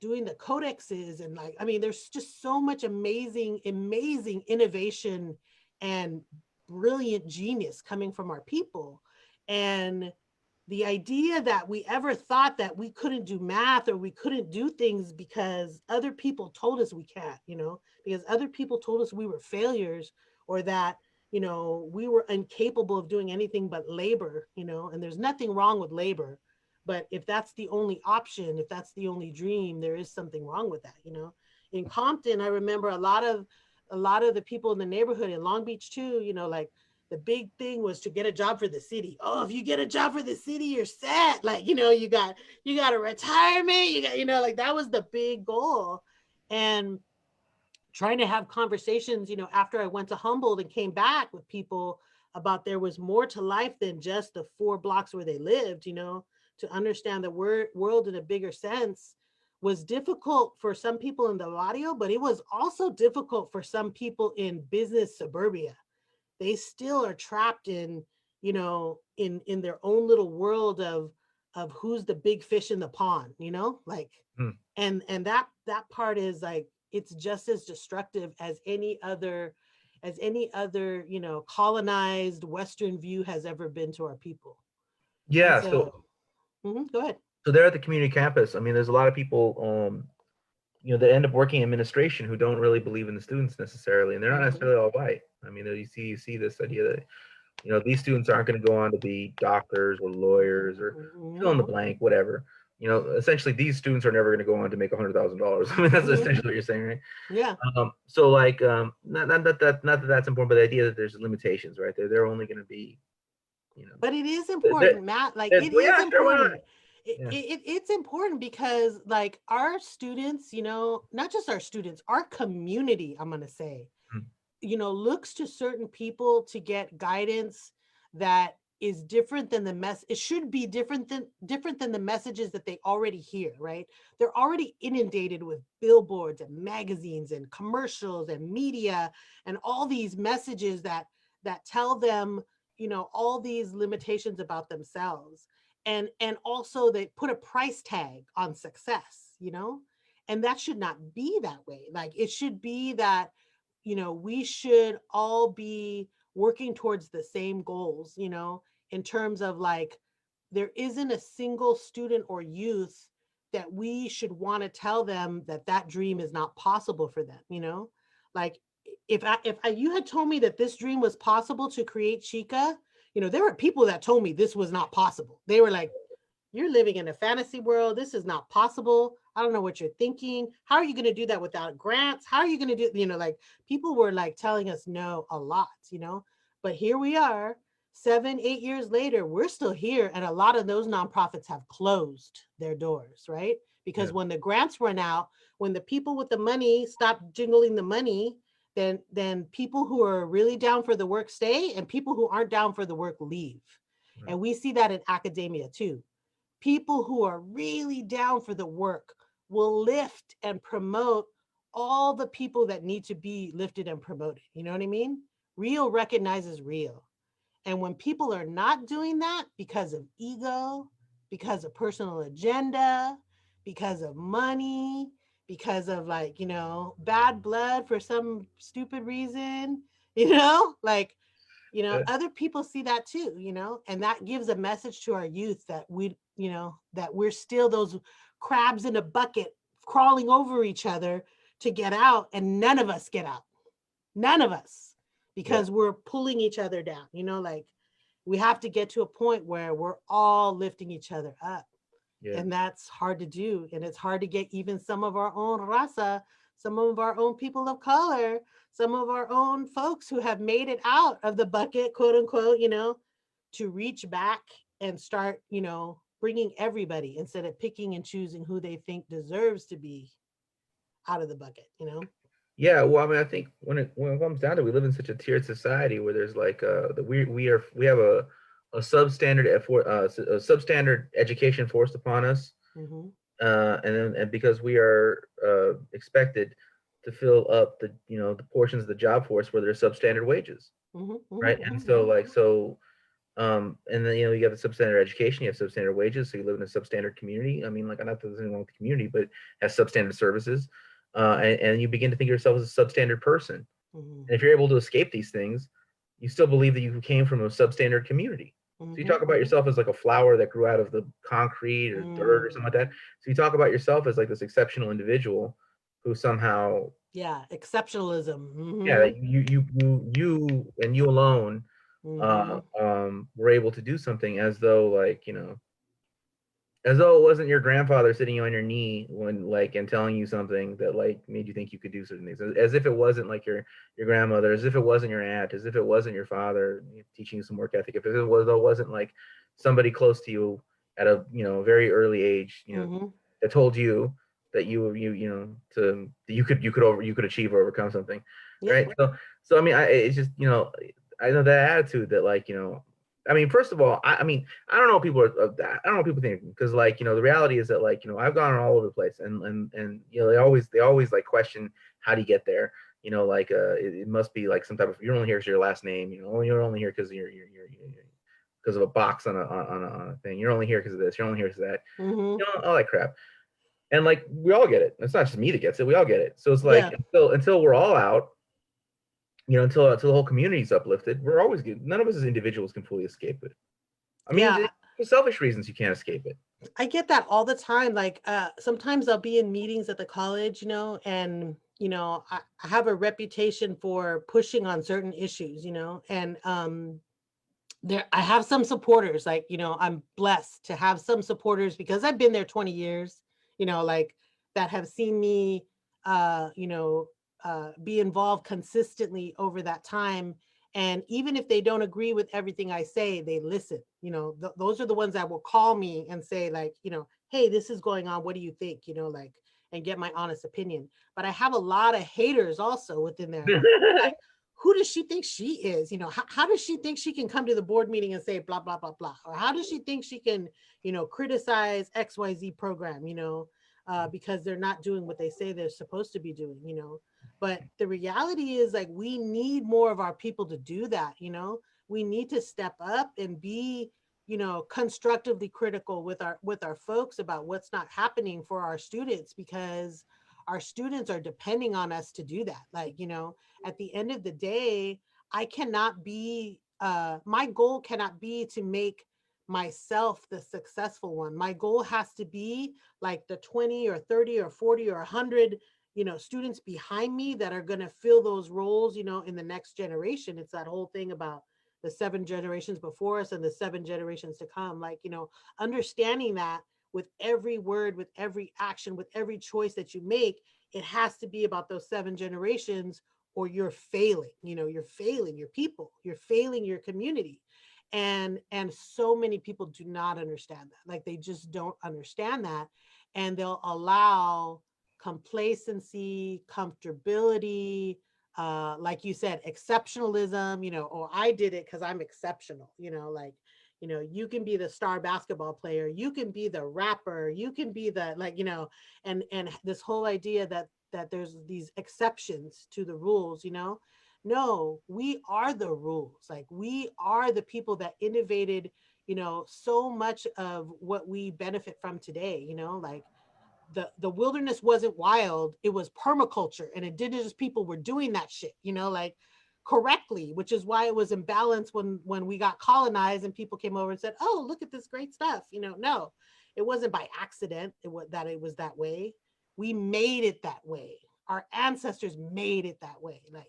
doing the codexes, and like, I mean, there's just so much amazing innovation and brilliant genius coming from our people. And the idea that we ever thought that we couldn't do math or we couldn't do things because other people told us we can't, because other people told us we were failures, or that, we were incapable of doing anything but labor, and there's nothing wrong with labor. But if that's the only option, if that's the only dream, there is something wrong with that, In Compton, I remember a lot of the people in the neighborhood in Long Beach too, like the big thing was to get a job for the city. Oh, if you get a job for the city, you're set. Like, you got a retirement, like that was the big goal. And trying to have conversations, after I went to Humboldt and came back with people about there was more to life than just the 4 blocks where they lived, to understand the world in a bigger sense was difficult for some people in the barrio, but it was also difficult for some people in business suburbia. They still are trapped in, in their own little world of who's the big fish in the pond, like, mm. and that part is like, it's just as destructive as any other colonized Western view has ever been to our people. And Yeah. so So go ahead. so there at the community campus, I mean, there's a lot of people that end up working in administration who don't really believe in the students necessarily, and they're not Mhm. necessarily all white. I mean, you see this idea that these students aren't going to go on to be doctors or lawyers or fill Mhm. in the blank, whatever. Essentially, these students are never going to go on to make $100,000. I mean, that's Mhm. essentially what you're saying, right? Yeah. So like, not that that's important, but the idea that there's limitations, right? They're only going to be, you know, But it is they're, important, Matt. Like it well, is yeah, sure, why not? important. Yeah. It's important because like our students, not just our students, our community, I'm gonna say, Mm. looks to certain people to get guidance that is different than the mess it should be different than the messages that they already hear, right? They're already inundated with billboards and magazines and commercials and media and all these messages that tell them, all these limitations about themselves, and also they put a price tag on success, and that should not be that way. Like it should be that we should all be working towards the same goals, in terms of like, there isn't a single student or youth that we should want to tell them that that dream is not possible for them, like you had told me that this dream was possible to create Chica, there were people that told me this was not possible. They were like, you're living in a fantasy world. This is not possible. I don't know what you're thinking. How are you going to do that without grants? How are you going to do, like people were like telling us no a lot, but here we are 7, 8 years later, we're still here. And a lot of those nonprofits have closed their doors, right? Yeah. Because when the grants run out, when the people with the money stop jingling the money, then people who are really down for the work stay and people who aren't down for the work leave. Right. And we see that in academia too. People who are really down for the work will lift and promote all the people that need to be lifted and promoted. You know what I mean? Real recognizes real. And when people are not doing that because of ego, because of personal agenda, because of money, because of like, bad blood for some stupid reason, like other people see that too, and that gives a message to our youth that that we're still those crabs in a bucket crawling over each other to get out, and none of us get out. None of us, Yeah. because we're pulling each other down, like we have to get to a point where we're all lifting each other up. Yeah. And that's hard to do. And it's hard to get even some of our own raza, some of our own people of color, some of our own folks who have made it out of the bucket, quote unquote, to reach back and start, bringing everybody instead of picking and choosing who they think deserves to be out of the bucket. Yeah, well, I mean, I think when it comes down to it, we live in such a tiered society where there's like that we have a substandard education forced upon us, Mm-hmm. and because we are expected to fill up the portions of the job force where there's substandard wages, Mm-hmm. right? Mm-hmm. And Mm-hmm. so Yeah. like and then you have the substandard education, you have substandard wages, so you live in a substandard community. I mean, like, not that there's anything wrong with the community, but it has substandard services, and you begin to think of yourself as a substandard person. Mm-hmm. And if you're able to escape these things, you still believe that you came from a substandard community. So you Mm-hmm. talk about yourself as like a flower that grew out of the concrete or dirt or something like that. Mm. So you talk about yourself as like this exceptional individual who somehow, Yeah, exceptionalism. yeah, Mm-hmm. you and you alone Mm-hmm. were able to do something, as though like as though it wasn't your grandfather sitting you on your knee when like and telling you something that like made you think you could do certain things, as if it wasn't like your grandmother, as if it wasn't your aunt, as if it wasn't your father teaching you some work ethic, if it was though wasn't like somebody close to you at a very early age, Mm-hmm. that told you that to that you could achieve or overcome something, Yeah. right? So I mean, it's just I know that attitude that like I mean, first of all, I mean, I don't know what people are. I don't know what people think, because like the reality is that like I've gone all over the place, and they always like question, how do you get there? Like it must be like some type of, you're only here because your last name. You're only here because you're because of a box on a thing. You're only here because of this. You're only here because of that. Mm-hmm. All that crap. And like we all get it. It's not just me that gets it. We all get it. So it's like Yeah. until we're all out, until the whole community's uplifted, we're always good. None of us as individuals can fully escape it. I mean, Yeah. For selfish reasons, you can't escape it. I get that all the time. Like sometimes I'll be in meetings at the college, and I have a reputation for pushing on certain issues, and there I have some supporters, like, I'm blessed to have some supporters because I've been there 20 years, like that have seen me be involved consistently over that time. And even if they don't agree with everything I say, they listen. Those are the ones that will call me and say, like, hey, this is going on. What do you think? Like, and get my honest opinion. But I have a lot of haters also within there. Like, who does she think she is? How does she think she can come to the board meeting and say blah, blah, blah, blah? Or how does she think she can, criticize XYZ program, because they're not doing what they say they're supposed to be doing. But the reality is, like, we need more of our people to do that. We need to step up and be, constructively critical with our folks about what's not happening for our students, because our students are depending on us to do that. Like, at the end of the day, I cannot be my goal cannot be to make myself the successful one. My goal has to be like the 20 or 30 or 40 or 100 students behind me that are going to fill those roles in the next generation. It's that whole thing about the 7 generations before us and the 7 generations to come. Like, understanding that with every word, with every action, with every choice that you make, it has to be about those 7 generations, or you're failing. You're failing your people, you're failing your community. And so many people do not understand that. Like, they just don't understand that, and they'll allow complacency, comfortability, like you said, exceptionalism, or I did it because I'm exceptional, like, you can be the star basketball player, you can be the rapper, you can be the, like, and this whole idea that there's these exceptions to the rules. No, we are the rules. Like, we are the people that innovated, so much of what we benefit from today. Like, the wilderness wasn't wild, it was permaculture, and indigenous people were doing that shit, like, correctly, which is why it was imbalanced when we got colonized and people came over and said, oh, look at this great stuff. No, it wasn't by accident that it was that way. We made it that way. Our ancestors made it that way. Like,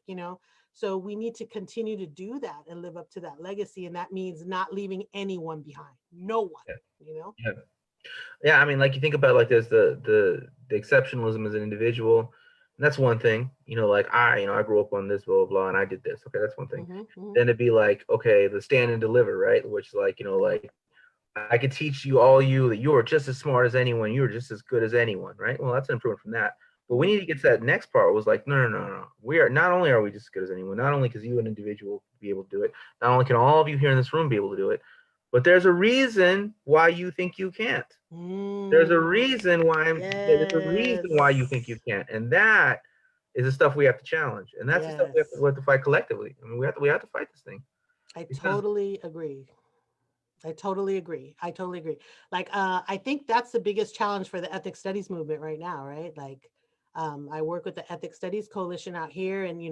so we need to continue to do that and live up to that legacy, and that means not leaving anyone behind. No one. Yeah. you know Yeah. Yeah, I mean, like, you think about it like this, the exceptionalism as an individual, and that's one thing. Like, I grew up on this, blah, blah, blah, and I did this. Okay, that's one thing. Then it'd be like, okay, the stand and deliver, right? Which, like, like, I could teach you all you that you are just as smart as anyone, you are just as good as anyone, right? Well, that's an improvement from that. But we need to get to that next part. It was like, no, no, no, no. We are not only are we just as good as anyone, not only because you an individual be able to do it, not only can all of you here in this room be able to do it, but there's a reason why you think you can't. There's a reason why there's a reason why you think you can't, and that is the stuff we have to challenge, and that's the stuff we have to fight collectively. I mean, we have to fight this thing. I totally agree. I totally agree. I totally agree. Like, I think that's the biggest challenge for the ethnic studies movement right now, right? Like, I work with the Ethnic Studies Coalition out here, and,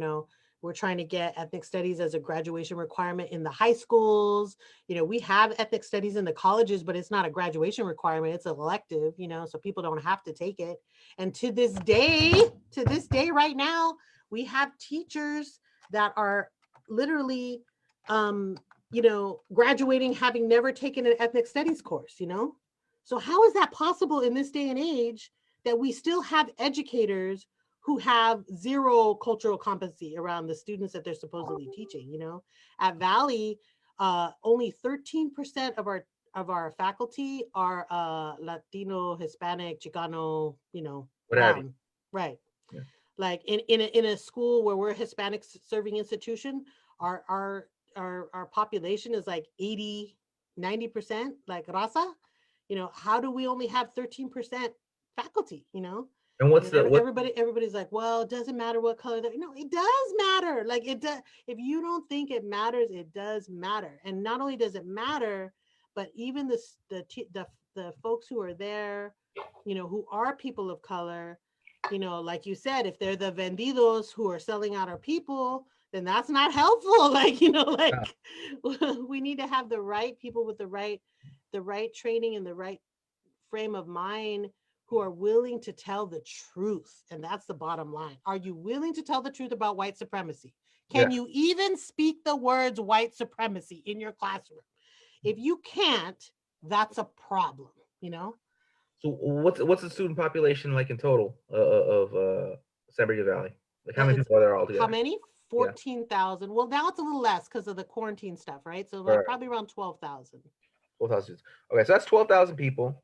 we're trying to get ethnic studies as a graduation requirement in the high schools. We have ethnic studies in the colleges, but it's not a graduation requirement. It's an elective, so people don't have to take it. And to this day right now, we have teachers that are literally, graduating having never taken an ethnic studies course. So how is that possible in this day and age that we still have educators who have zero cultural competency around the students that they're supposedly teaching? At Valley, only 13% of our faculty are Latino, Hispanic, Chicano, What have you? brown, right? Yeah. Like, in a school where we're a Hispanic serving institution, our population is like 80-90% like raza. How do we only have 13% faculty? And what's the what? Everybody's like, well, it doesn't matter what color they're. No, it does matter. Like, it does. If you don't think it matters, it does matter. And not only does it matter, but even the folks who are there, who are people of color, like you said, if they're the vendidos who are selling out our people, then that's not helpful. Like, like, we need to have the right people with the right the right training and the right frame of mind who are willing to tell the truth. And that's the bottom line. Are you willing to tell the truth about white supremacy? Can Yeah. you even speak the words white supremacy in your classroom? If you can't, that's a problem, you know? So what's the student population like in total of San Bernardino Valley? Like how many It's people are there all how together? many? Yeah. 14,000. Well, now it's a little less because of the quarantine stuff, right? So All like right. probably around 12,000. 12,000 students. Okay, so that's 12,000 people,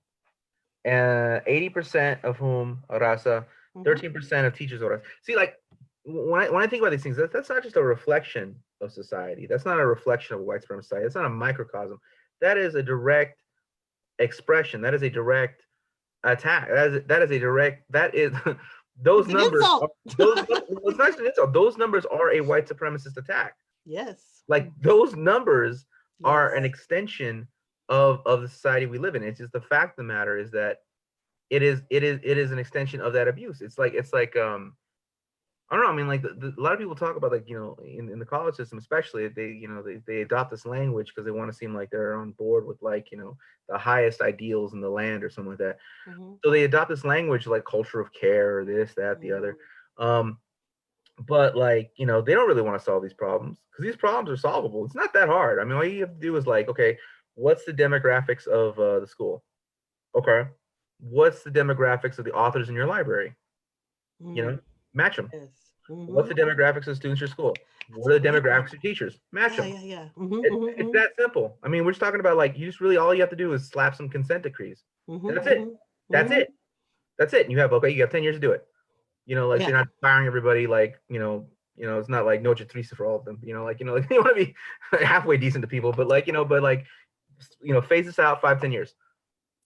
and 80% of whom are Raza, Mm-hmm. 13% of teachers are Raza. See, like when I think about these things, that's not just a reflection of society. That's not a reflection of white supremacy society. That's not a microcosm. That is a direct expression. That is a direct attack. That is a direct. That is those It's an numbers. insult. Those it's not just an insult. Those numbers are a white supremacist attack. Yes. Like those numbers are an Yes. extension of the society we live in. It's just the fact of the matter is that it is an extension of that abuse. It's like I don't know. I mean, like a lot of people talk about like in the college system, especially they adopt this language because they want to seem like they're on board with like the highest ideals in the land or something like that. Mm-hmm. So they adopt this language like culture of care or this, that, the other. Um, but like they don't really want to solve these problems because these problems are solvable. It's not that hard. I mean, all you have to do is like, okay, what's the demographics of the school? Okay, what's the demographics of the authors in your library? You Mm-hmm. know, match them. Yes. What's Mm-hmm. the demographics of students in your school? That's a What are the great one. demographics of teachers? Match Yeah, them. yeah, yeah. Mm-hmm, It's mm-hmm, that simple. I mean, we're just talking about like you just really all you have to do is slap some consent decrees. mm-hmm, That's it. mm-hmm, That's mm-hmm. it. That's it. And you have 10 years to do it. Like so Yeah. you're not firing everybody like, it's not like Noche Triste for all of them. Like you want to be halfway decent to people, but like, but like, phase this out 5, 10 years.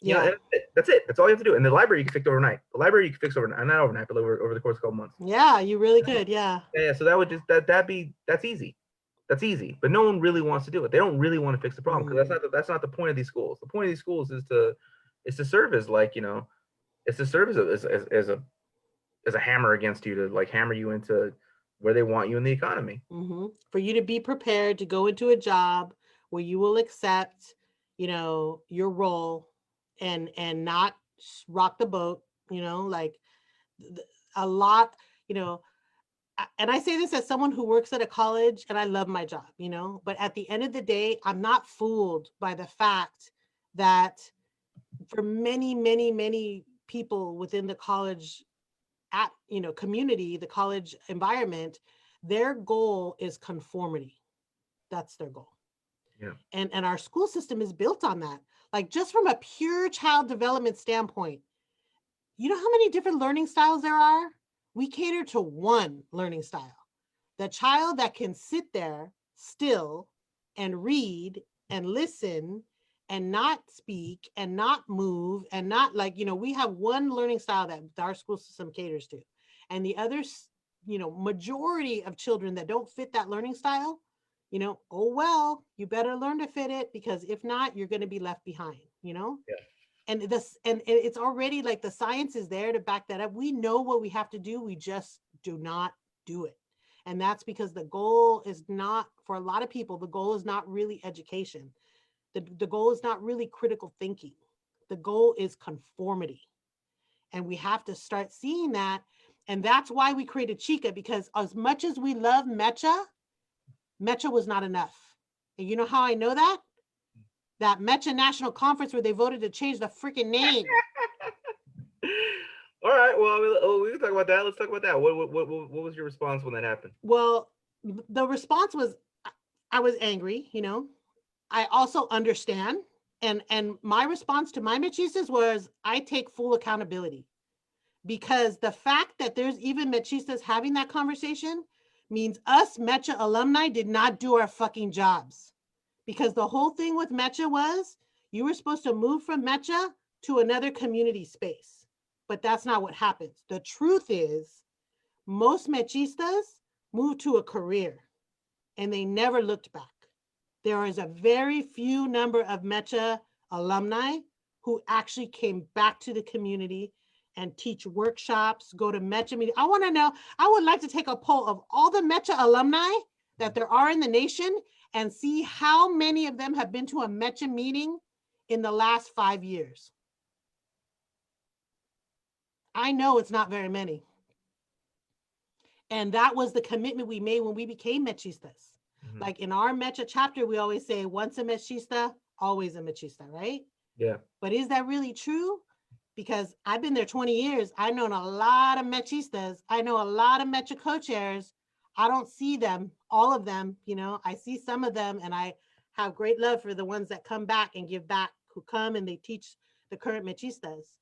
Yeah. That's it. That's all you have to do. And the library you can fix overnight. The library you can fix overnight, not overnight, but over the course of a couple months. Yeah, you really could. Yeah. Yeah. So that would just that's easy. That's easy. But no one really wants to do it. They don't really want to fix the problem because Mm. that's not the point of these schools. The point of these schools is to serve as like, it's to serve as a hammer against you to like hammer you into where they want you in the economy. Mm-hmm. For you to be prepared to go into a job where you will accept, your role and not rock the boat, like th- a lot, you know, and I say this as someone who works at a college and I love my job, but at the end of the day, I'm not fooled by the fact that for many, many, many people within the college community, the college environment, their goal is conformity. That's their goal. Yeah. And our school system is built on that. Like just from a pure child development standpoint, you know how many different learning styles there are? We cater to one learning style. The child that can sit there still and read and listen and not speak and not move and not like, we have one learning style that our school system caters to. And the others, majority of children that don't fit that learning style, oh well, you better learn to fit it because if not, you're going to be left behind. Yeah. And it's already like the science is there to back that up. We know what we have to do. We just do not do it. And that's because the goal is not, for a lot of people, the goal is not really education. The goal is not really critical thinking. The goal is conformity. And we have to start seeing that. And that's why we created Chica, because as much as we love Mecha, Mecha was not enough. And you know how I know that? That Mecha National Conference where they voted to change the freaking name. All right. Well, we can talk about that. Let's talk about that. What was your response when that happened? Well, the response was I was angry. I also understand. And my response to my machistas was I take full accountability because the fact that there's even machistas having that conversation means us Mecha alumni did not do our fucking jobs. Because the whole thing with Mecha was you were supposed to move from Mecha to another community space. But that's not what happens. The truth is, most Mechistas move to a career and they never looked back. There is a very few number of Mecha alumni who actually came back to the community and teach workshops, go to Mecha meetings. I want to know, I would like to take a poll of all the Mecha alumni that there are in the nation and see how many of them have been to a Mecha meeting in the last 5 years. I know it's not very many. And that was the commitment we made when we became mechistas. Mhm. Like in our mecha chapter, we always say, once a mechista, always a mechista, right? Yeah. But is that really true? Because I've been there 20 years. I've known a lot of mechistas. I know a lot of mecha co-chairs. I don't see them, all of them, you know, I see some of them, and I have great love for the ones that come back and give back, who come and they teach the current mechistas.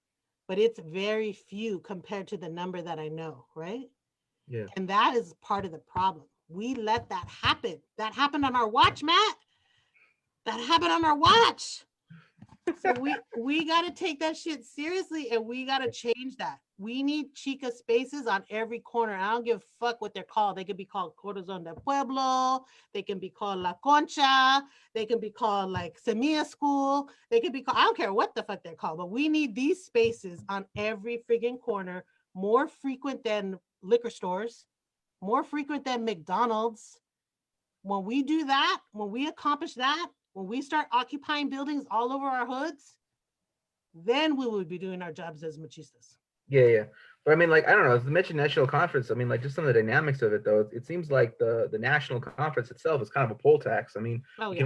But it's very few compared to the number that I know, right? Yeah. And that is part of the problem. We let that happen. That happened on our watch, Matt. That happened on our watch. So we got to take that shit seriously, and we got to change that. We need chica spaces on every corner. I don't give a fuck what they're called. They could be called Corazon del Pueblo. They can be called La Concha. They can be called like Semilla School. They could be called, I don't care what the fuck they're called, but we need these spaces on every friggin' corner, more frequent than liquor stores, more frequent than McDonald's. When we do that, when we accomplish that, when we start occupying buildings all over our hoods, then we would be doing our jobs as machistas. Yeah, yeah. But I mean, like, I don't know. As you mentioned national conference, I mean, like, just some of the dynamics of it, though. It seems like the national conference itself is kind of a poll tax. I mean, Oh, you yeah.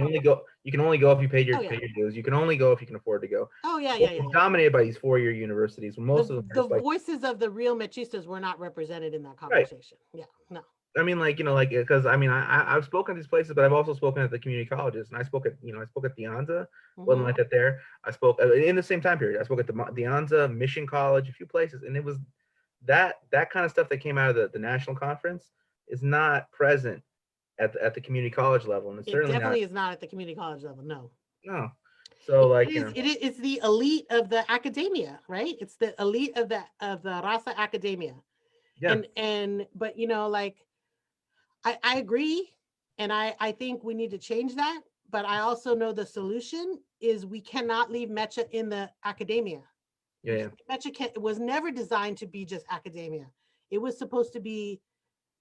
can only go if you paid your Oh, yeah. pay your dues. You can only go if you can afford to go. Oh, yeah, Well, yeah, yeah, it's yeah. dominated by these 4-year universities. When most of them are The just like, voices of the real machistas were not represented in that right. conversation. Yeah, no. I mean, like, you know, like, because I mean, I've spoken at these places, but I've also spoken at the community colleges, and I spoke at, you know, I spoke at the Anza, wasn't like that there. I spoke in the same time period. I spoke at the Anza, Mission College, a few places, and it was that kind of stuff that came out of the national conference is not present at the community college level, and it's It certainly not. definitely is not at the community college level. No. No. So like, you Is know, it's the elite of the academia, right? It's the elite of the Raza academia. yeah, And but you know, like I agree, and I think we need to change that. But I also know the solution is we cannot leave Mecha in the academia. yeah, yeah. Mecha it was never designed to be just academia. It was supposed to be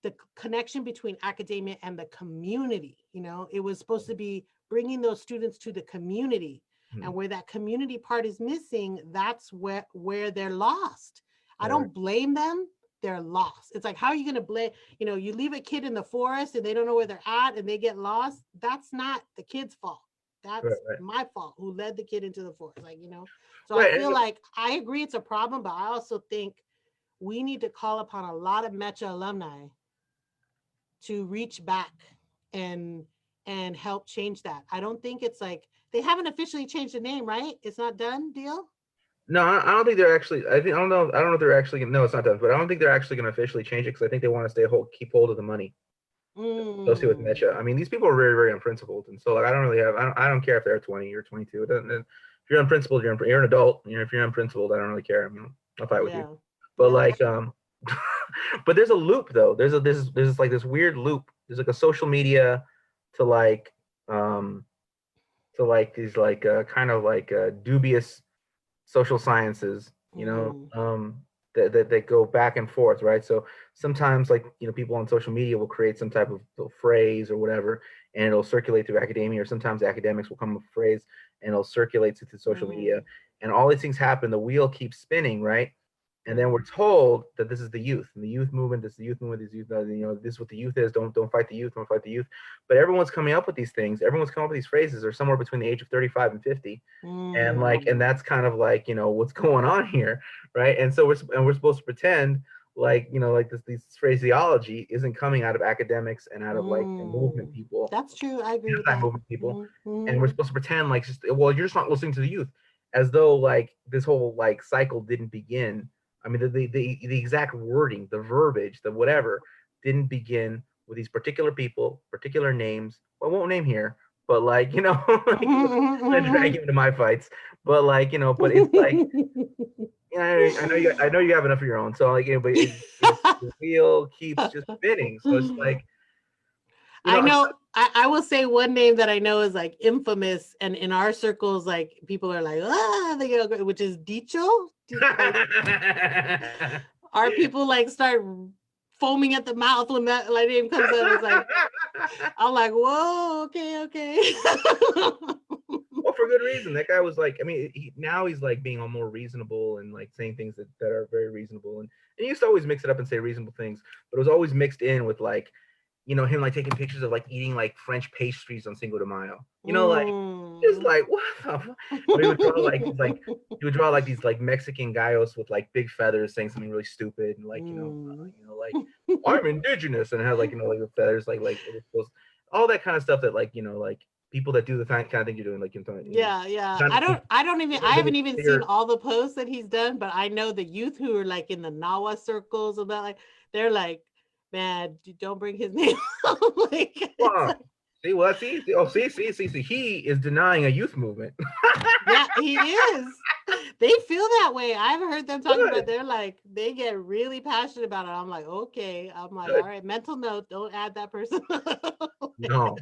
the connection between academia and the community. You know, it was supposed to be bringing those students to the community. Hmm. And where that community part is missing, that's where they're lost. I Right, right. don't blame them. They're lost. It's like, how are you going to blame, you know, you leave a kid in the forest and they don't know where they're at and they get lost. That's not the kid's fault. Right, That's right. my fault, who led the kid into the forest. Like, you know, so I Right. feel like I agree it's a problem, but I also think we need to call upon a lot of Mecha alumni to reach back and help change that. I don't think it's like they haven't officially changed the name, right? It's not done deal. No, I don't think they're actually. I don't know if they're actually. No, it's not done. But I don't think they're actually going to officially change it because I think they want to keep hold of the money associated with Mm, Mecha. I mean, these people are very, very unprincipled, and so like I don't really have. I don't care if they're 20 or 22. It doesn't, if you're unprincipled, you're an adult. You know, if you're unprincipled, I don't really care. I mean, I'll fight with you. yeah. But Yeah. like, but there's a loop though. There's like this weird loop. There's like a social media to like um these like kind of like dubious social sciences, you know, Mm, that go back and forth, right? So sometimes, like, you know, people on social media will create some type of phrase or whatever, and it'll circulate through academia, or sometimes academics will come up with a phrase and it'll circulate through social media, mm, and all these things happen. The wheel keeps spinning, right? And then we're mm, told that this is the youth and the youth movement. This is the youth movement. This youth, you know, this is what the youth is. Don't fight the youth. Don't fight the youth. But everyone's coming up with these things. Everyone's coming up with these phrases. Are somewhere between the age of 35 and 50, and like, and mm, that's kind of like, you know, what's going on here, right? And so we're supposed to pretend like, you know, like this phraseology isn't coming out of academics and out of like movement mm. people, That's true. I agree with that. anti-movement people, Mm, and we're mm, supposed to pretend like, just, well, you're just not listening to the youth, as though like this whole like cycle didn't begin. I mean, the exact wording, the verbiage, the whatever, didn't begin with these particular people, particular names. Well, I won't name here, but like, you know, like, I'm not dragging into my fights, but like, you know, but it's like, you know, I know you have enough of your own, so like, you know, but the wheel keeps just spinning, so it's mm. like, you I know, know I will say one name that I know is like infamous, and in our circles, like people are like, ah, they go, which is Dicho. Our people like start foaming at the mouth when that like name comes up. It's like, I'm like, whoa, okay, okay. Well, for good reason. That guy was like, I mean, now he's like being all more reasonable and like saying things that are very reasonable. And he used to always mix it up and say reasonable things, but it was always mixed in with like, him like taking pictures of like eating like French pastries on Cinco de Mayo. Like just Mm. like what the fuck? Or he would draw like he would draw like these like Mexican gallos with like big feathers saying something really stupid and like Mm. like I'm indigenous and it has like like the feathers like all that kind of stuff that like like people that do the kind of thing you're doing like Yeah, yeah. kind of I really haven't even seen clear. all the posts that he's done, but I know the youth who are like in the Nawa circles and that, like, they're like, man, don't bring his name up. Like, it's Wow. like, See what? See. Oh, see. He is denying a youth movement. yeah, he is. They feel that way. I've heard them talking about, Good. they're like, they get really passionate about it. I'm like, okay. I'm like, Good. all right, mental note, don't add that person. No.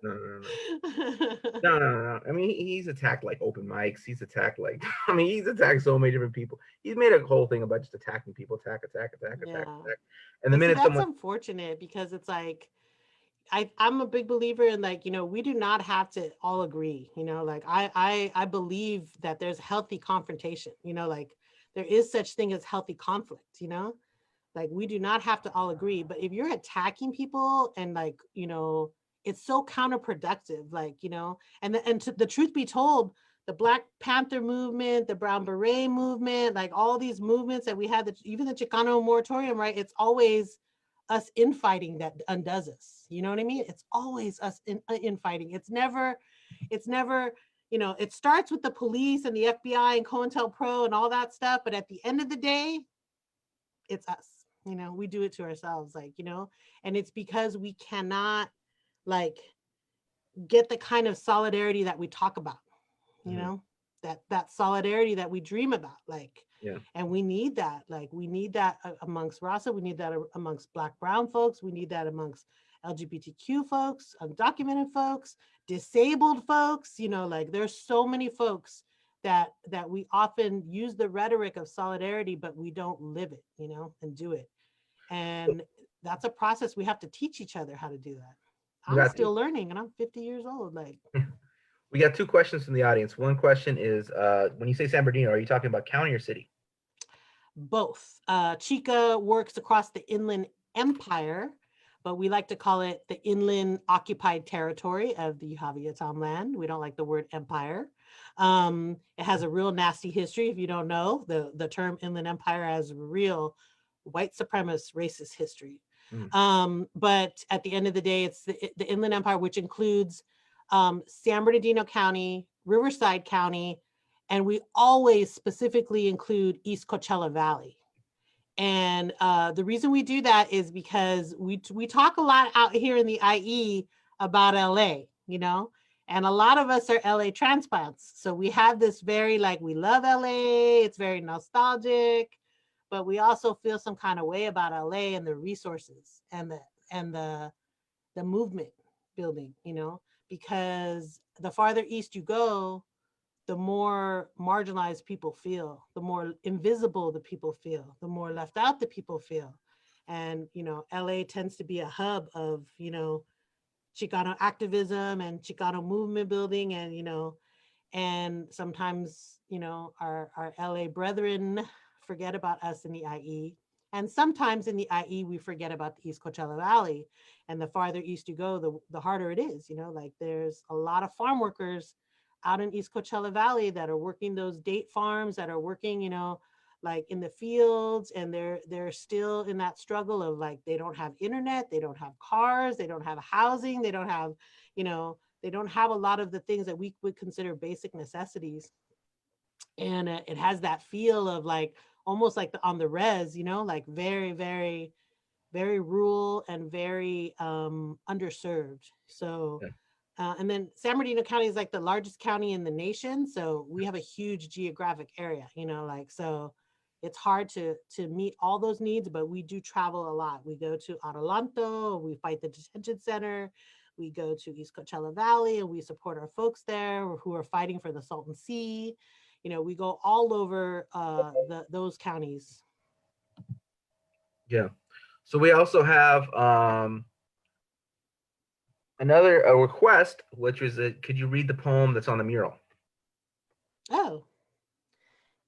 No. No. I mean, he's attacked like open mics. He's attacked like, I mean, he's attacked so many different people. He's made a whole thing about just attacking people, Yeah. attack. And the And see, minute that's someone, unfortunate because it's like, I'm a big believer in, like, we do not have to all agree, like I believe that there's healthy confrontation, like there is such thing as healthy conflict, like we do not have to all agree, but if you're attacking people and like, it's so counterproductive, like, and the truth be told, the Black Panther movement, the Brown Beret movement, like all these movements that we had, even the Chicano moratorium, right? It's always us infighting that undoes us. You know what I mean? It's always us infighting. It's never, it starts with the police and the FBI and COINTELPRO and all that stuff. But at the end of the day, it's us. We do it to ourselves, like, and it's because we cannot like get the kind of solidarity that we talk about, you Mhm. know, that solidarity that we dream about, like, Yeah. and we need that, like we need that amongst Rasa, we need that amongst Black, brown folks, we need that amongst LGBTQ folks, undocumented folks, disabled folks, like there's so many folks that we often use the rhetoric of solidarity, but we don't live it, and do it. And that's a process we have to teach each other how to do that. We I'm got still learning and I'm 50 years old, like. we got two questions from the audience. One question is, when you say San Bernardino, are you talking about county or city? Both. Chica works across the Inland Empire, but we like to call it the Inland Occupied Territory of the Yahaviatam land. We don't like the word empire. It has a real nasty history. If you don't know, the term Inland Empire has real white supremacist racist history. Mm. But at the end of the day, it's the Inland Empire, which includes San Bernardino County, Riverside County, and we always specifically include East Coachella Valley. And the reason we do that is because we talk a lot out here in the IE about LA, and a lot of us are LA transplants. So we have this very, like, we love LA, it's very nostalgic, but we also feel some kind of way about LA and the resources and the movement building, because the farther east you go, the more marginalized people feel, the more invisible the people feel, the more left out the people feel. And, LA tends to be a hub of, Chicano activism and Chicano movement building. And, and sometimes, our LA brethren forget about us in the IE. And sometimes in the IE, we forget about the East Coachella Valley. And the farther east you go, the harder it is, like there's a lot of farm workers out in East Coachella Valley that are working those date farms, that are working, like in the fields, and they're still in that struggle of, like, they don't have internet, they don't have cars, they don't have housing, they don't have, they don't have a lot of the things that we would consider basic necessities. And it has that feel of, like, almost like on the res, like very, very, very rural and very underserved. So Yeah. and then San Bernardino County is like the largest county in the nation. So we have a huge geographic area, like, so it's hard to meet all those needs, but we do travel a lot. We go to Adelanto, we fight the detention center, we go to East Coachella Valley and we support our folks there who are fighting for the Salton Sea. We go all over those counties. Yeah. So we also have another request, which was, could you read the poem that's on the mural? Oh,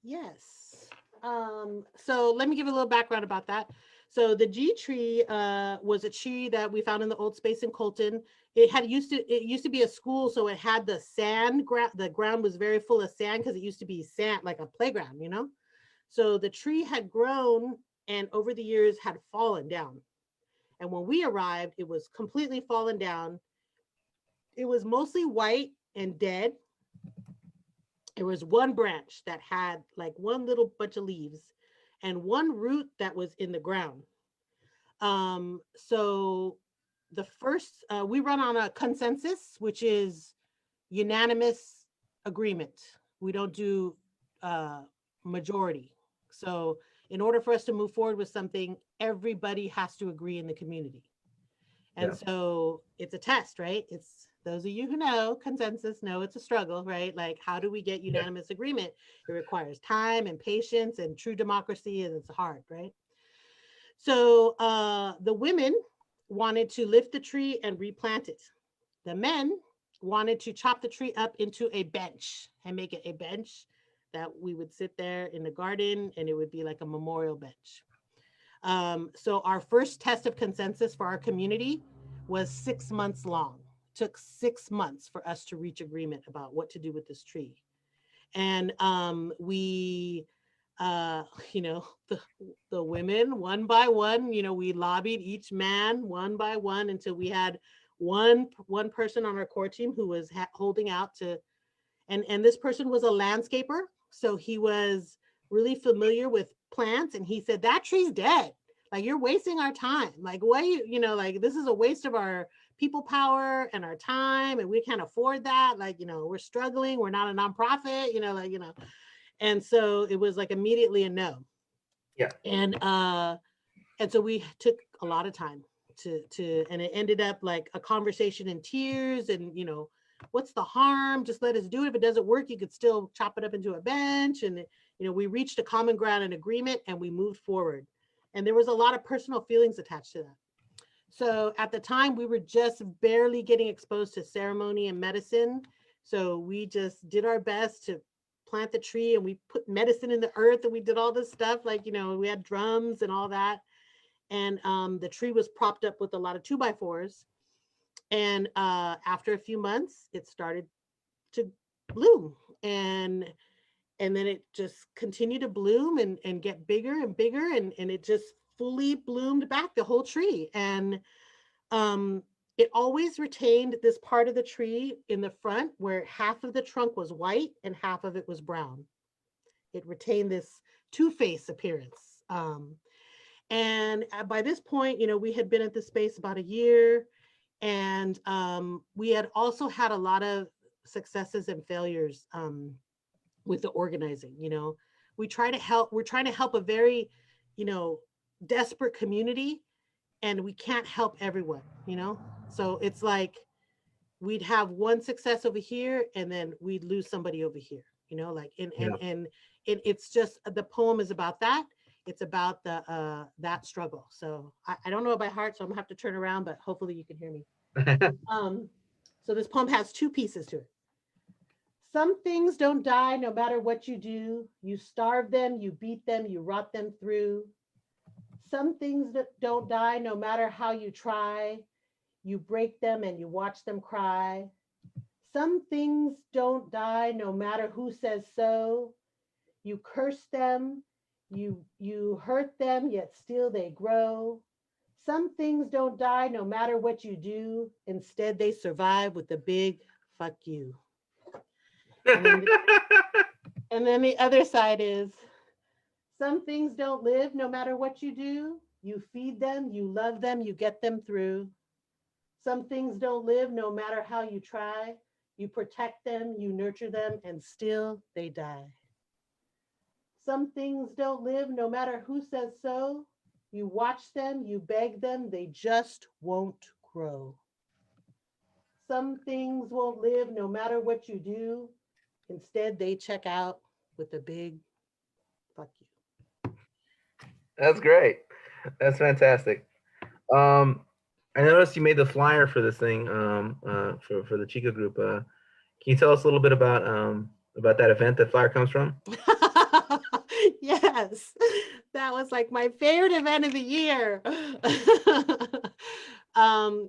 yes. So let me give a little background about that. So the G tree was a tree that we found in the old space in Colton. It used to be a school, so it had the sand ground. The ground was very full of sand because it used to be sand, like a playground, you know. So the tree had grown and over the years had fallen down. And when we arrived, it was completely fallen down. It was mostly white and dead. There was one branch that had like one little bunch of leaves and one root that was in the ground. So the first, we run on a consensus, which is unanimous agreement. We don't do uh, majority. So in order for us to move forward with something, everybody has to agree in the community. And Yeah. so it's a test, right? It's those of you who know consensus know it's a struggle, right? Like, how do we get Yeah. unanimous agreement? It requires time and patience and true democracy, and it's hard, right? So the women wanted to lift the tree and replant it. The men wanted to chop the tree up into a bench and make it a bench that we would sit there in the garden and it would be like a memorial bench. So our first test of consensus for our community was 6 months long. It took 6 months for us to reach agreement about what to do with this tree. And we, uh, you know, the women one by one, we lobbied each man one by one until we had one person on our core team who was holding out to, and this person was a landscaper, so he was really familiar with plants, and he said that tree's dead, like you're wasting our time, like what like this is a waste of our people power and our time, and we can't afford that, like we're struggling, we're not a nonprofit, and so it was like immediately a no. Yeah. And so we took a lot of time to and it ended up like a conversation in tears, and what's the harm, just let us do it, if it doesn't work you could still chop it up into a bench, and we reached a common ground and agreement and we moved forward, and there was a lot of personal feelings attached to that. So at the time we were just barely getting exposed to ceremony and medicine, so we just did our best to plant the tree, and we put medicine in the earth, and we did all this stuff, like we had drums and all that, and the tree was propped up with a lot of 2x4s. And after a few months, it started to bloom, and then it just continued to bloom and get bigger and bigger, and it just fully bloomed back, the whole tree. And um, it always retained this part of the tree in the front where half of the trunk was white and half of it was brown. It retained this two-face appearance. And by this point, we had been at the space about a year, and we had also had a lot of successes and failures with the organizing. We're trying to help a very, you know, desperate community, and we can't help everyone. So it's like we'd have one success over here and then we'd lose somebody over here, like Yeah. it's just the poem is about that. It's about the that struggle. So I don't know it by heart, so I'm gonna have to turn around, but hopefully you can hear me. um so this poem has two pieces to it. Some things don't die no matter what you do. You starve them, you beat them, you rot them through. Some things that don't die no matter how you try. You break them and you watch them cry. Some things don't die no matter who says so. You curse them, you hurt them, yet still they grow. Some things don't die no matter what you do. Instead, they survive with a big fuck you. And then the other side is some things don't live no matter what you do. You feed them, you love them, you get them through. Some things don't live no matter how you try. You protect them, you nurture them, and still they die. Some things don't live no matter who says so. You watch them, you beg them, they just won't grow. Some things won't live no matter what you do. Instead, they check out with a big fuck you. That's great. That's fantastic. Um, I noticed you made the flyer for this thing, for the Chica group. Can you tell us a little bit about that event that flyer comes from? Yes, that was like my favorite event of the year.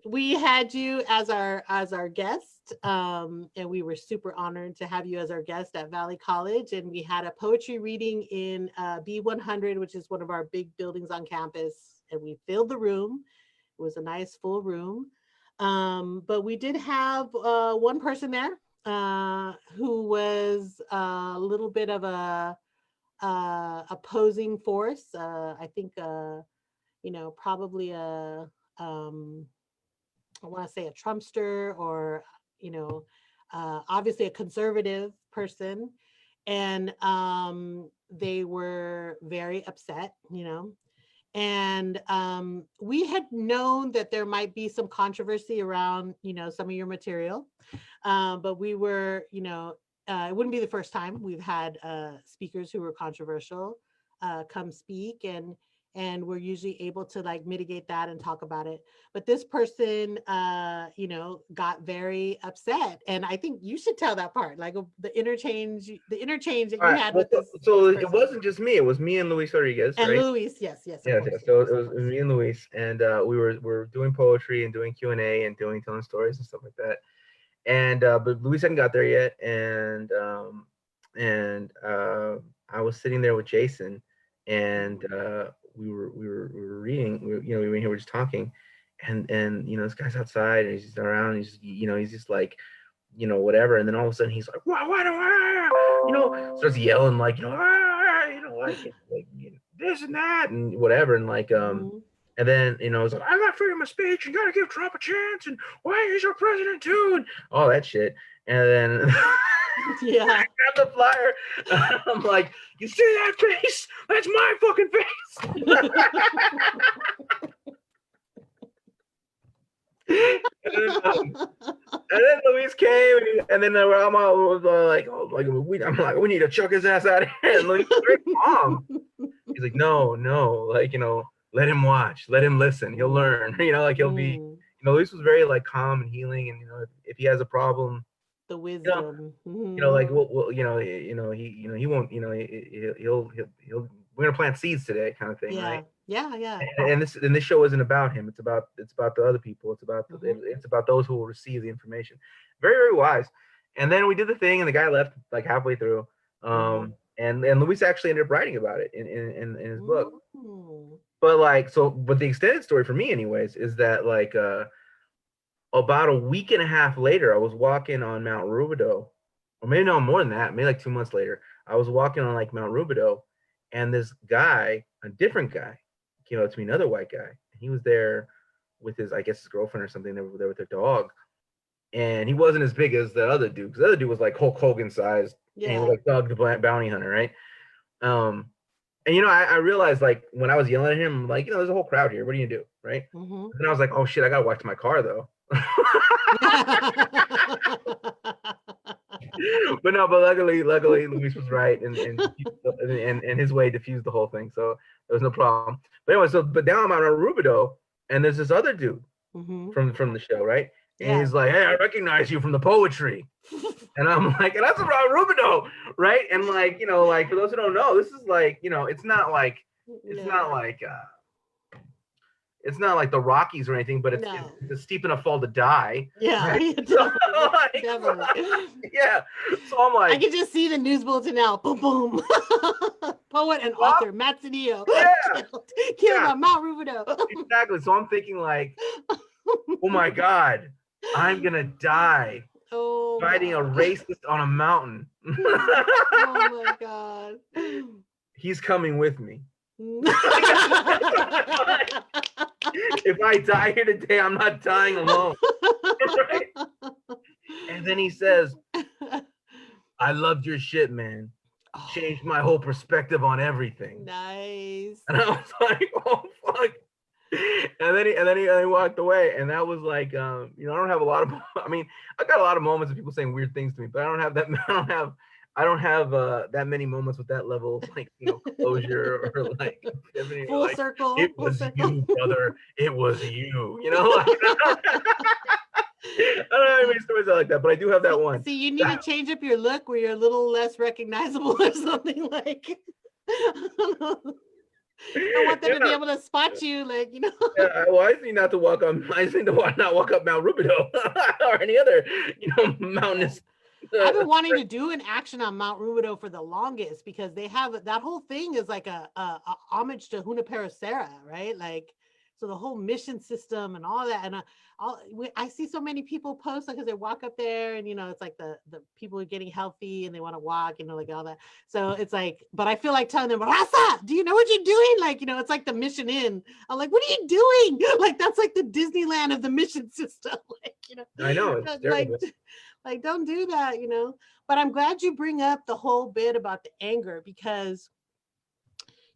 We had you as our guest, and we were super honored to have you as our guest at Valley College. And we had a poetry reading in B100, which is one of our big buildings on campus, and we filled the room. It was a nice full room. But we did have one person there who was a little bit of a opposing force. I think, probably um, I want to say a Trumpster or, you know, obviously a conservative person. And they were very upset, and we had known that there might be some controversy around, some of your material, but we were, it wouldn't be the first time we've had speakers who were controversial come speak, and we're usually able to like mitigate that and talk about it. But this person, got very upset, and I think you should tell that part, like the interchange that All you right. had Well, with so, this so it person. wasn't just me. It was me and Luis Rodriguez, And right? Luis, yes, yes, of Yes, course, yes. of So course, it of was course. me and Luis, and we were doing poetry and doing Q&A and telling stories and stuff like that. And but Luis hadn't got there yet, and I was sitting there with Jason, and we were reading. We were in here, we were just talking, and this guy's outside and he's just around. And he's just like, whatever. And then all of a sudden he's like, why do I, starts yelling like, this and that and whatever. And like, Mhm. and then, it's like, I got freedom of speech and gotta give Trump a chance. And why is your president too? And all that shit. And then Yeah. I grab the flyer. I'm like, you see that face? That's my fucking face. and then, And then Luis came, and then I'm all like, oh, I'm like, we need to chuck his ass out of here. And Luis was very calm. He's like, no, like, let him watch, let him listen, he'll learn. Like he'll be, Mm, Luis was very like calm and healing, and if he has a problem, the you know, wisdom. like Mhm. he won't, he'll we're gonna plant seeds today, kind of thing, right? Yeah. Yeah. Yeah. And this show isn't about him. It's about the other people. Hmm. It's about those who will receive the information. Very, very wise. And then we did the thing, and the guy left like halfway through. Hmm. And Luis actually ended up writing about it in his book. Mm. But the extended story for me, anyways, is that like about a week and a half later, I was walking on Mount Rubidoux, or maybe no more than that, maybe like 2 months later, I was walking on like Mount Rubidoux, and this guy, a different guy, came up to me, another white guy. He was there with I guess his girlfriend or something. They were there with their dog, and he wasn't as big as the other dude, because the other dude was like Hulk Hogan sized, and he was Yeah. like Doug the Bounty Hunter, right? Um, and I realized like when I was yelling at him, like, there's a whole crowd here. What are you gonna do, right? Hmm. And I was like, oh shit, I gotta walk to my car though. but luckily, Luis was right, and his way diffused the whole thing, so there was no problem. But anyway, but now I'm out on Rubidoux, and there's this other dude Hmm. from the show, right? And Yeah. he's like, "Hey, I recognize you from the poetry," and I'm like, "And that's about Rubidoux, right?" And like, like for those who don't know, this is like, it's Yeah. not like it's not like the Rockies or anything, but it's, No. it's a steep enough fall to die, Yeah. right? Yeah, So definitely. like, Definitely. yeah. So I'm I like, can just see the news bulletin now. Boom, boom. Poet and well, author Matt Cedillo yeah, killed yeah, on Mount Rubidoux. exactly. So I'm thinking like, oh my God, I'm gonna die Oh fighting a God. racist on a mountain. Oh my God. He's coming with me. If I die here today, I'm not dying alone. Right? And then he says, I loved your shit, man. Changed Oh, my whole perspective on everything. nice. And I was like, oh fuck. And then he walked away, and that was like, I don't have a lot of. I mean, I got a lot of moments of people saying weird things to me, but I don't have that. I don't have that many moments with that level of like, closure or like epiphany or Full like, It full was circle. you, brother. It was you. You know, like, I don't have any stories like that, but I do have that one. See, you need to change up your look where you're a little less recognizable or something like. I don't know. I want them to be Yeah, able to spot you, like, you know. yeah. Well, I think not to walk on. I think to not walk up Mount Rubidoux or any other, Yeah. mountainous. I've been wanting to do an action on Mount Rubidoux for the longest because they have that whole thing is like a homage to Junipero, right? Like, so the whole mission system and all that. And I see so many people post because they walk up there and, it's like the people are getting healthy and they want to walk, like all that. So it's like, but I feel like telling them, Rasa, do you know what you're doing? Like, it's like the mission in. I'm like, what are you doing? Like, that's like the Disneyland of the mission system. Like, I know it's like, terrible. like, don't do that, but I'm glad you bring up the whole bit about the anger because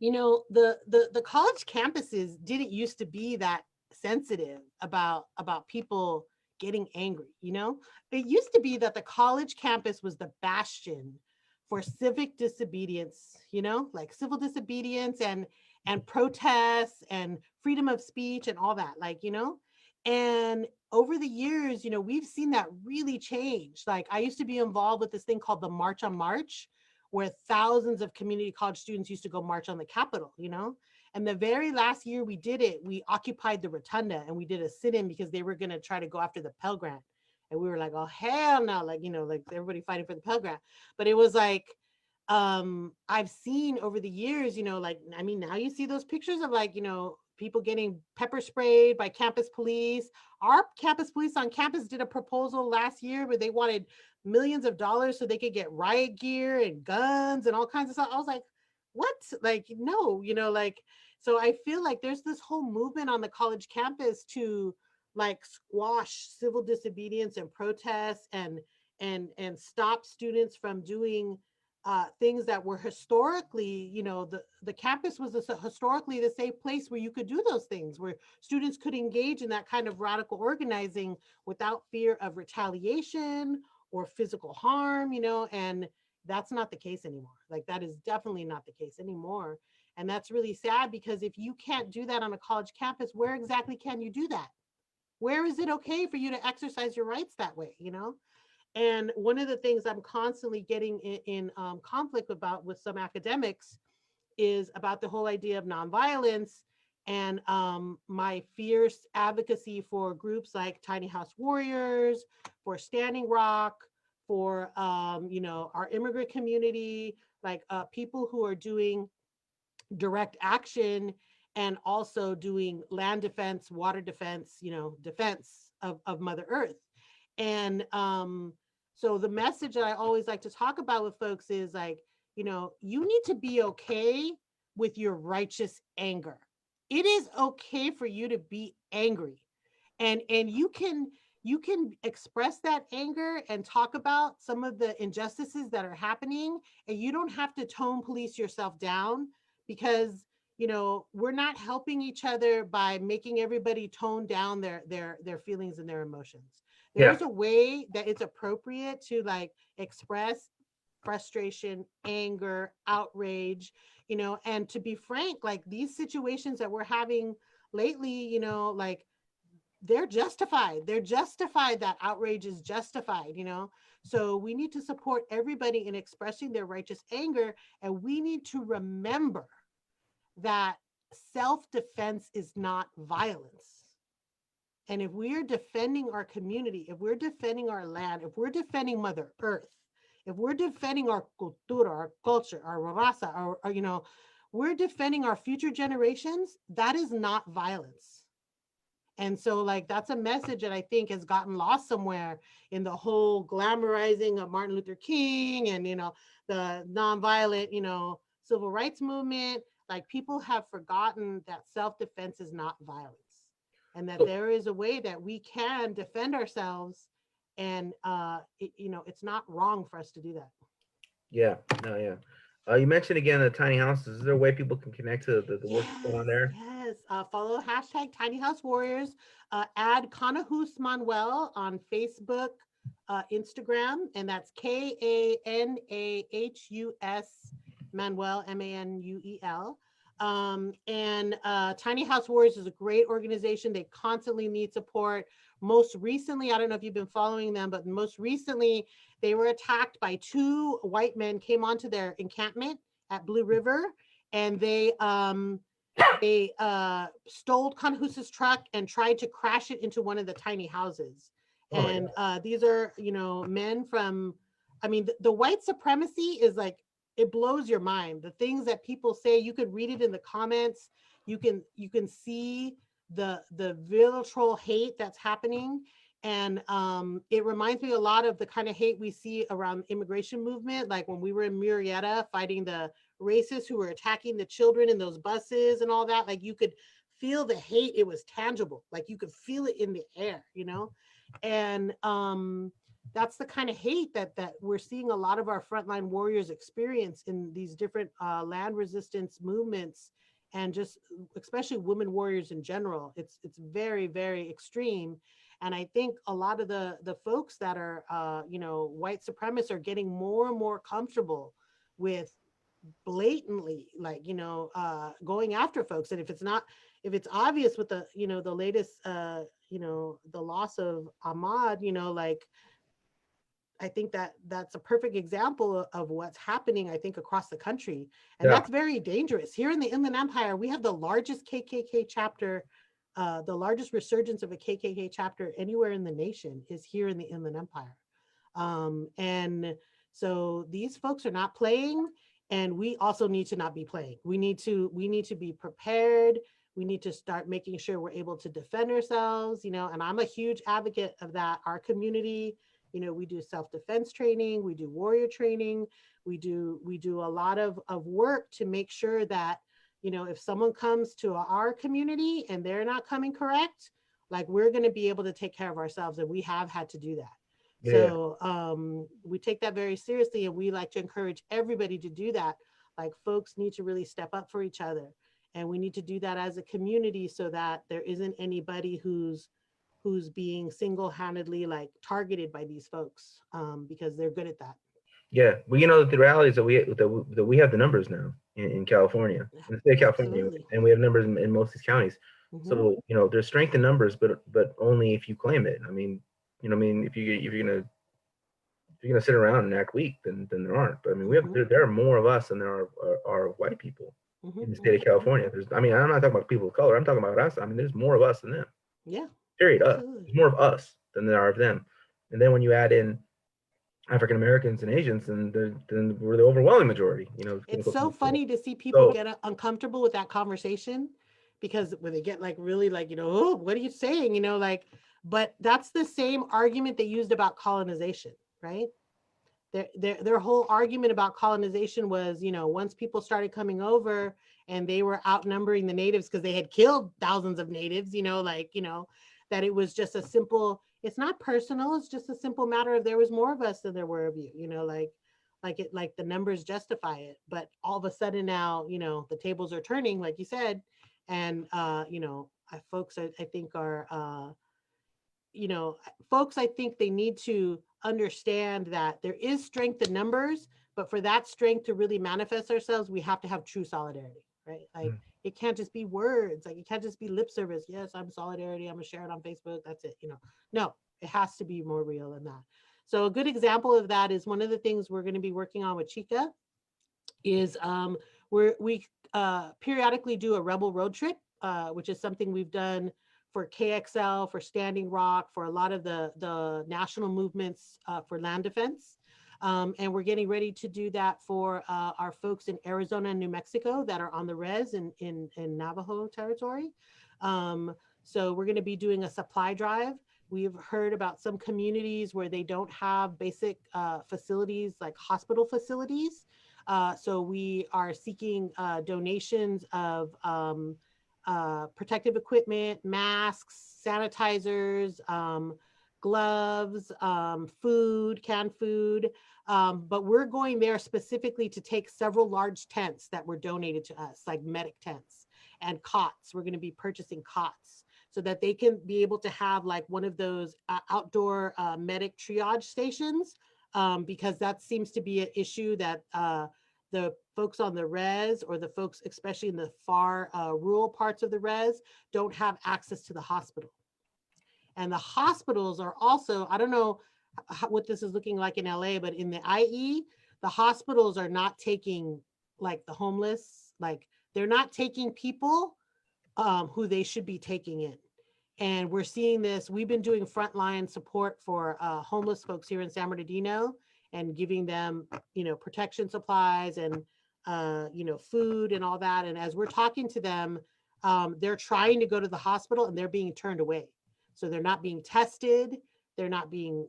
the college campuses didn't used to be that sensitive about people getting angry. It used to be that the college campus was the bastion for civic disobedience, like civil disobedience and protests and freedom of speech and all that, like, and over the years, we've seen that really change. Like, I used to be involved with this thing called the March on March, where thousands of community college students used to go march on the Capitol, And the very last year we did it, we occupied the Rotunda and we did a sit-in because they were going to try to go after the Pell Grant. And we were like, oh, hell no, like, like everybody fighting for the Pell Grant. But it was like, I've seen over the years, like, I mean, now you see those pictures of like, people getting pepper sprayed by campus police. Our campus police on campus did a proposal last year where they wanted millions of dollars so they could get riot gear and guns and all kinds of stuff. I was like, what? Like, no, like, so I feel like there's this whole movement on the college campus to like squash civil disobedience and protests and stop students from doing things that were historically, the campus was historically the safe place where you could do those things, where students could engage in that kind of radical organizing without fear of retaliation or physical harm, and that's not the case anymore. Like, that is definitely not the case anymore. And that's really sad because if you can't do that on a college campus, where exactly can you do that? Where is it okay for you to exercise your rights that way, And one of the things I'm constantly getting in conflict about with some academics is about the whole idea of nonviolence and my fierce advocacy for groups like Tiny House Warriors, for Standing Rock, for our immigrant community, like people who are doing direct action and also doing land defense, water defense, defense of Mother Earth. And so the message that I always like to talk about with folks is like, you need to be okay with your righteous anger. It is okay for you to be angry. And you can express that anger and talk about some of the injustices that are happening, and you don't have to tone police yourself down because we're not helping each other by making everybody tone down their feelings and their emotions. Yeah. There's a way that it's appropriate to like express frustration, anger, outrage, and to be frank, like these situations that we're having lately, like they're justified. They're justified. That outrage is justified, So we need to support everybody in expressing their righteous anger. And we need to remember that self-defense is not violence. And if we're defending our community, if we're defending our land, if we're defending Mother Earth, if we're defending our cultura, our culture, our raza, our we're defending our future generations, that is not violence. And so like that's a message that I think has gotten lost somewhere in the whole glamorizing of Martin Luther King and the nonviolent, civil rights movement. Like people have forgotten that self-defense is not violence and that there is a way that we can defend ourselves, and it's not wrong for us to do that. Yeah. No. Yeah. You mentioned again the tiny houses. Is there a way people can connect to the work that's going on there? Yes. Follow hashtag Tiny House Warriors. Add Kanahus Manuel on Facebook, Instagram, and that's Kanahus Manuel, Manuel. And Tiny House Warriors is a great organization. They constantly need support. Most recently, I don't know if you've been following them, but most recently they were attacked by two white men, came onto their encampment at Blue River, and they stole Conhusa's truck and tried to crash it into one of the tiny houses. Oh my And God. these are, men from, I mean, the white supremacy is like, it blows your mind. The things that people say, you could read it in the comments. You can see the vitriol hate that's happening. And it reminds me a lot of the kind of hate we see around immigration movement, like when we were in Murrieta fighting the racists who were attacking the children in those buses and all that. Like you could feel the hate. It was tangible. Like you could feel it in the air. And that's the kind of hate that we're seeing a lot of our frontline warriors experience in these different land resistance movements, and just especially women warriors in general. It's very, very extreme. And I think a lot of the folks that are white supremacists are getting more and more comfortable with blatantly, like, going after folks. And if it's obvious with the latest the loss of Ahmad, like, I think that that's a perfect example of what's happening, I think, across the country. And Yeah. that's very dangerous. Here in the Inland Empire, we have the largest KKK chapter. The largest resurgence of a KKK chapter anywhere in the nation is here in the Inland Empire. And so these folks are not playing, and we also need to not be playing. We need to be prepared. We need to start making sure we're able to defend ourselves, and I'm a huge advocate of that. Our community, we do self-defense training, we do warrior training, we do a lot of work to make sure that, if someone comes to our community and they're not coming correct, like, we're going to be able to take care of ourselves, and we have had to do that. Yeah. So we take that very seriously, and we like to encourage everybody to do that. Like, folks need to really step up for each other, and we need to do that as a community so that there isn't anybody who's being single-handedly, like, targeted by these folks, because they're good at that. Yeah. Well, the reality is that we have the numbers now in California, in the state of California, anyway, Absolutely. and we have numbers in most of these counties. Hmm. So there's strength in numbers, but only if you claim it. I mean, if you're gonna sit around and act weak, then there aren't. But I mean, Hmm. there are more of us than there are white people Hmm. in the state Hmm. of Hmm. California. I mean, I'm not talking about people of color. I'm talking about us. I mean, there's more of us than them. Yeah, Period. Us. absolutely. There's more of us than there are of them. And then when you add in African Americans and Asians, then we're the overwhelming majority. It's so funny to see people So get uncomfortable with that conversation, because when they get, like, really, like, oh, what are you saying? Like, but that's the same argument they used about colonization, right? Their whole argument about colonization was, once people started coming over and they were outnumbering the natives because they had killed thousands of natives, like, that it was just a simple, it's not personal, it's just a simple matter of there was more of us than there were of you, like the numbers justify it. But all of a sudden now, the tables are turning, like you said. And folks, I think, are you know, folks, I think they need to understand that there is strength in numbers, but for that strength to really manifest ourselves, we have to have true solidarity, right? Like, mm, it can't just be words, like, it can't just be lip service. Yes, I'm solidarity, I'm gonna share it on Facebook, that's it. No, it has to be more real than that. So a good example of that is one of the things we're going to be working on with Chica is we periodically do a rebel road trip, which is something we've done for KXL, for Standing Rock, for a lot of the national movements for land defense. And we're getting ready to do that for our folks in Arizona and New Mexico that are on the res in Navajo territory. So we're going to be doing a supply drive. We've heard about some communities where they don't have basic facilities, like hospital facilities. So we are seeking donations of protective equipment, masks, sanitizers, gloves, food, canned food. But we're going there specifically to take several large tents that were donated to us, like medic tents and cots. We're going to be purchasing cots so that they can be able to have, like, one of those outdoor medic triage stations, because that seems to be an issue that the folks on the res, or the folks, especially in the far rural parts of the res, don't have access to the hospital. And the hospitals are also, I don't know what this is looking like in LA, but in the IE, the hospitals are not taking like the homeless, like they're not taking people who they should be taking in. And we're seeing this. We've been doing frontline support for homeless folks here in San Bernardino, and giving them, protection supplies, and, food and all that. And as we're talking to them, they're trying to go to the hospital and they're being turned away. So they're not being tested. They're not being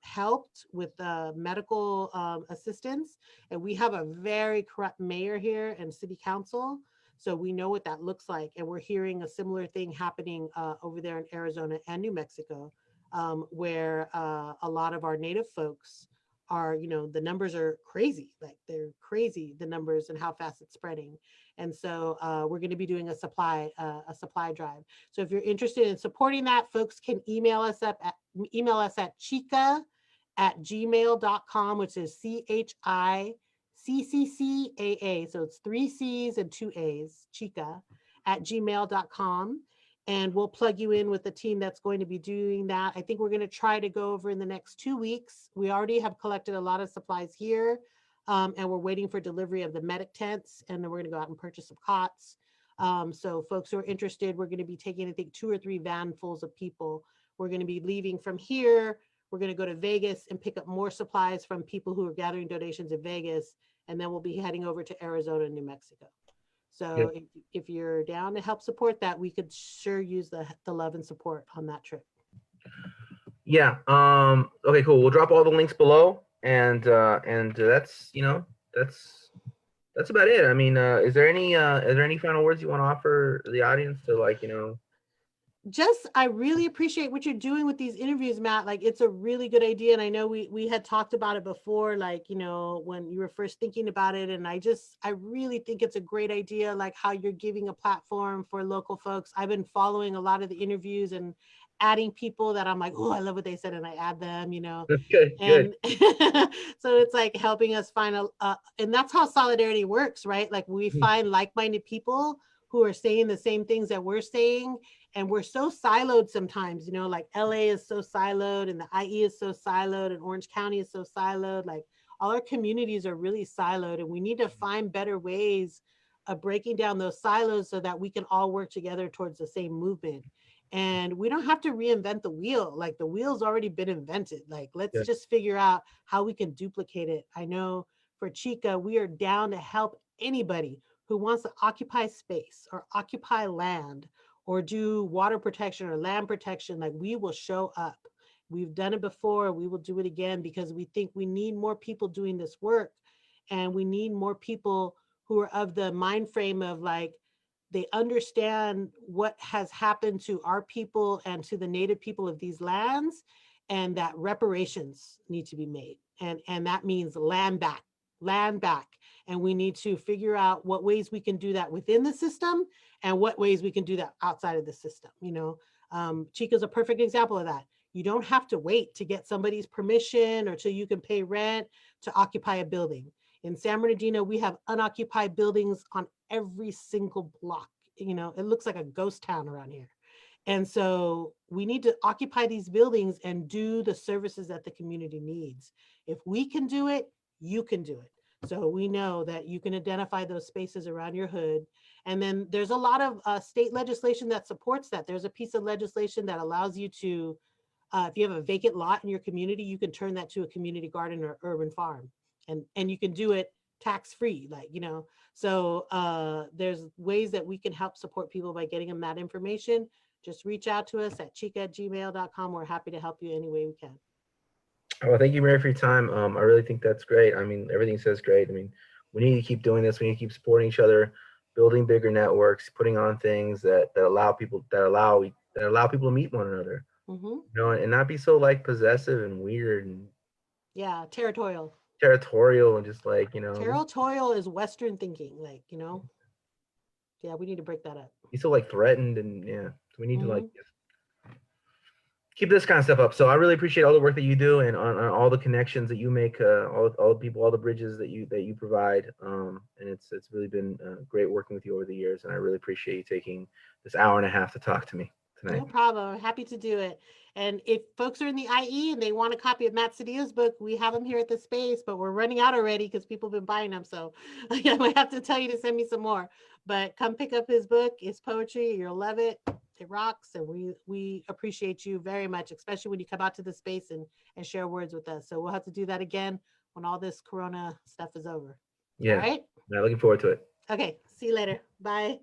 helped with medical assistance. And we have a very corrupt mayor here and city council. So we know what that looks like. And we're hearing a similar thing happening over there in Arizona and New Mexico, where a lot of our native folks are, the numbers are crazy. Like they're crazy, the numbers and how fast it's spreading. And so we're going to be doing a supply drive. So if you're interested in supporting that, folks can email us at chica@gmail.com, which is CHICCCAA. So it's 3 C's and 2 A's, chica@gmail.com. And we'll plug you in with the team that's going to be doing that. I think we're going to try to go over in the next 2 weeks. We already have collected a lot of supplies here, and we're waiting for delivery of the medic tents. And then we're going to go out and purchase some cots. So folks who are interested, we're going to be taking, I think, 2 or 3 vanfuls of people. We're going to be leaving from here. We're going to go to Vegas and pick up more supplies from people who are gathering donations in Vegas. And then we'll be heading over to Arizona and New Mexico. So if you're down to help support that, we could sure use the love and support on that trip. Yeah. Okay, cool. We'll drop all the links below, and that's that's about it. I mean, is there any final words you want to offer the audience to Just, I really appreciate what you're doing with these interviews, Matt. Like, it's a really good idea. And I know we had talked about it before, like, when you were first thinking about it. And I really think it's a great idea, like how you're giving a platform for local folks. I've been following a lot of the interviews and adding people that I'm like, oh, I love what they said. And I add them, Good, good. and so it's like helping us find and that's how solidarity works, right? Like we find like-minded people who are saying the same things that we're saying. And we're so siloed sometimes, like LA is so siloed, and the IE is so siloed, and Orange County is so siloed. Like all our communities are really siloed, and we need to find better ways of breaking down those silos so that we can all work together towards the same movement. And we don't have to reinvent the wheel. Like the wheel's already been invented. Like, let's just figure out how we can duplicate it. I know for Chica, we are down to help anybody who wants to occupy space or occupy land or do water protection or land protection. Like, we will show up. We've done it before. We will do it again, because we think we need more people doing this work. And we need more people who are of the mind frame of like, they understand what has happened to our people and to the native people of these lands, and that reparations need to be made. And that means land back. And we need to figure out what ways we can do that within the system and what ways we can do that outside of the system. Chica's a perfect example of that. You don't have to wait to get somebody's permission or till you can pay rent to occupy a building. In San Bernardino, we have unoccupied buildings on every single block. It looks like a ghost town around here. And so we need to occupy these buildings and do the services that the community needs. If we can do it, you can do it. So we know that you can identify those spaces around your hood. And then there's a lot of state legislation that supports that. There's a piece of legislation that allows you to, if you have a vacant lot in your community, you can turn that to a community garden or urban farm. And you can do it tax-free, so there's ways that we can help support people by getting them that information. Just reach out to us at chica@gmail.com. We're happy to help you any way we can. Well, thank you, Mary, for your time. I really think that's great. I mean, everything says great. I mean, we need to keep doing this. We need to keep supporting each other, building bigger networks, putting on things that allow people to meet one another. And not be so possessive and weird and territorial and just territorial is Western thinking, we need to break that up. He's so threatened, and so we need to keep this kind of stuff up. So I really appreciate all the work that you do and on all the connections that you make, all the people, all the bridges that you provide. And it's really been great working with you over the years. And I really appreciate you taking this hour and a half to talk to me tonight. No problem. I'm happy to do it. And if folks are in the IE and they want a copy of Matt Cedillo's book, we have them here at the space, but we're running out already because people have been buying them. So I might have to tell you to send me some more. But come pick up his book. It's poetry. You'll love it. It rocks. And we appreciate you very much, especially when you come out to the space and share words with us. So we'll have to do that again when all this Corona stuff is over. Yeah. All right. Yeah, looking forward to it. Okay. See you later. Bye.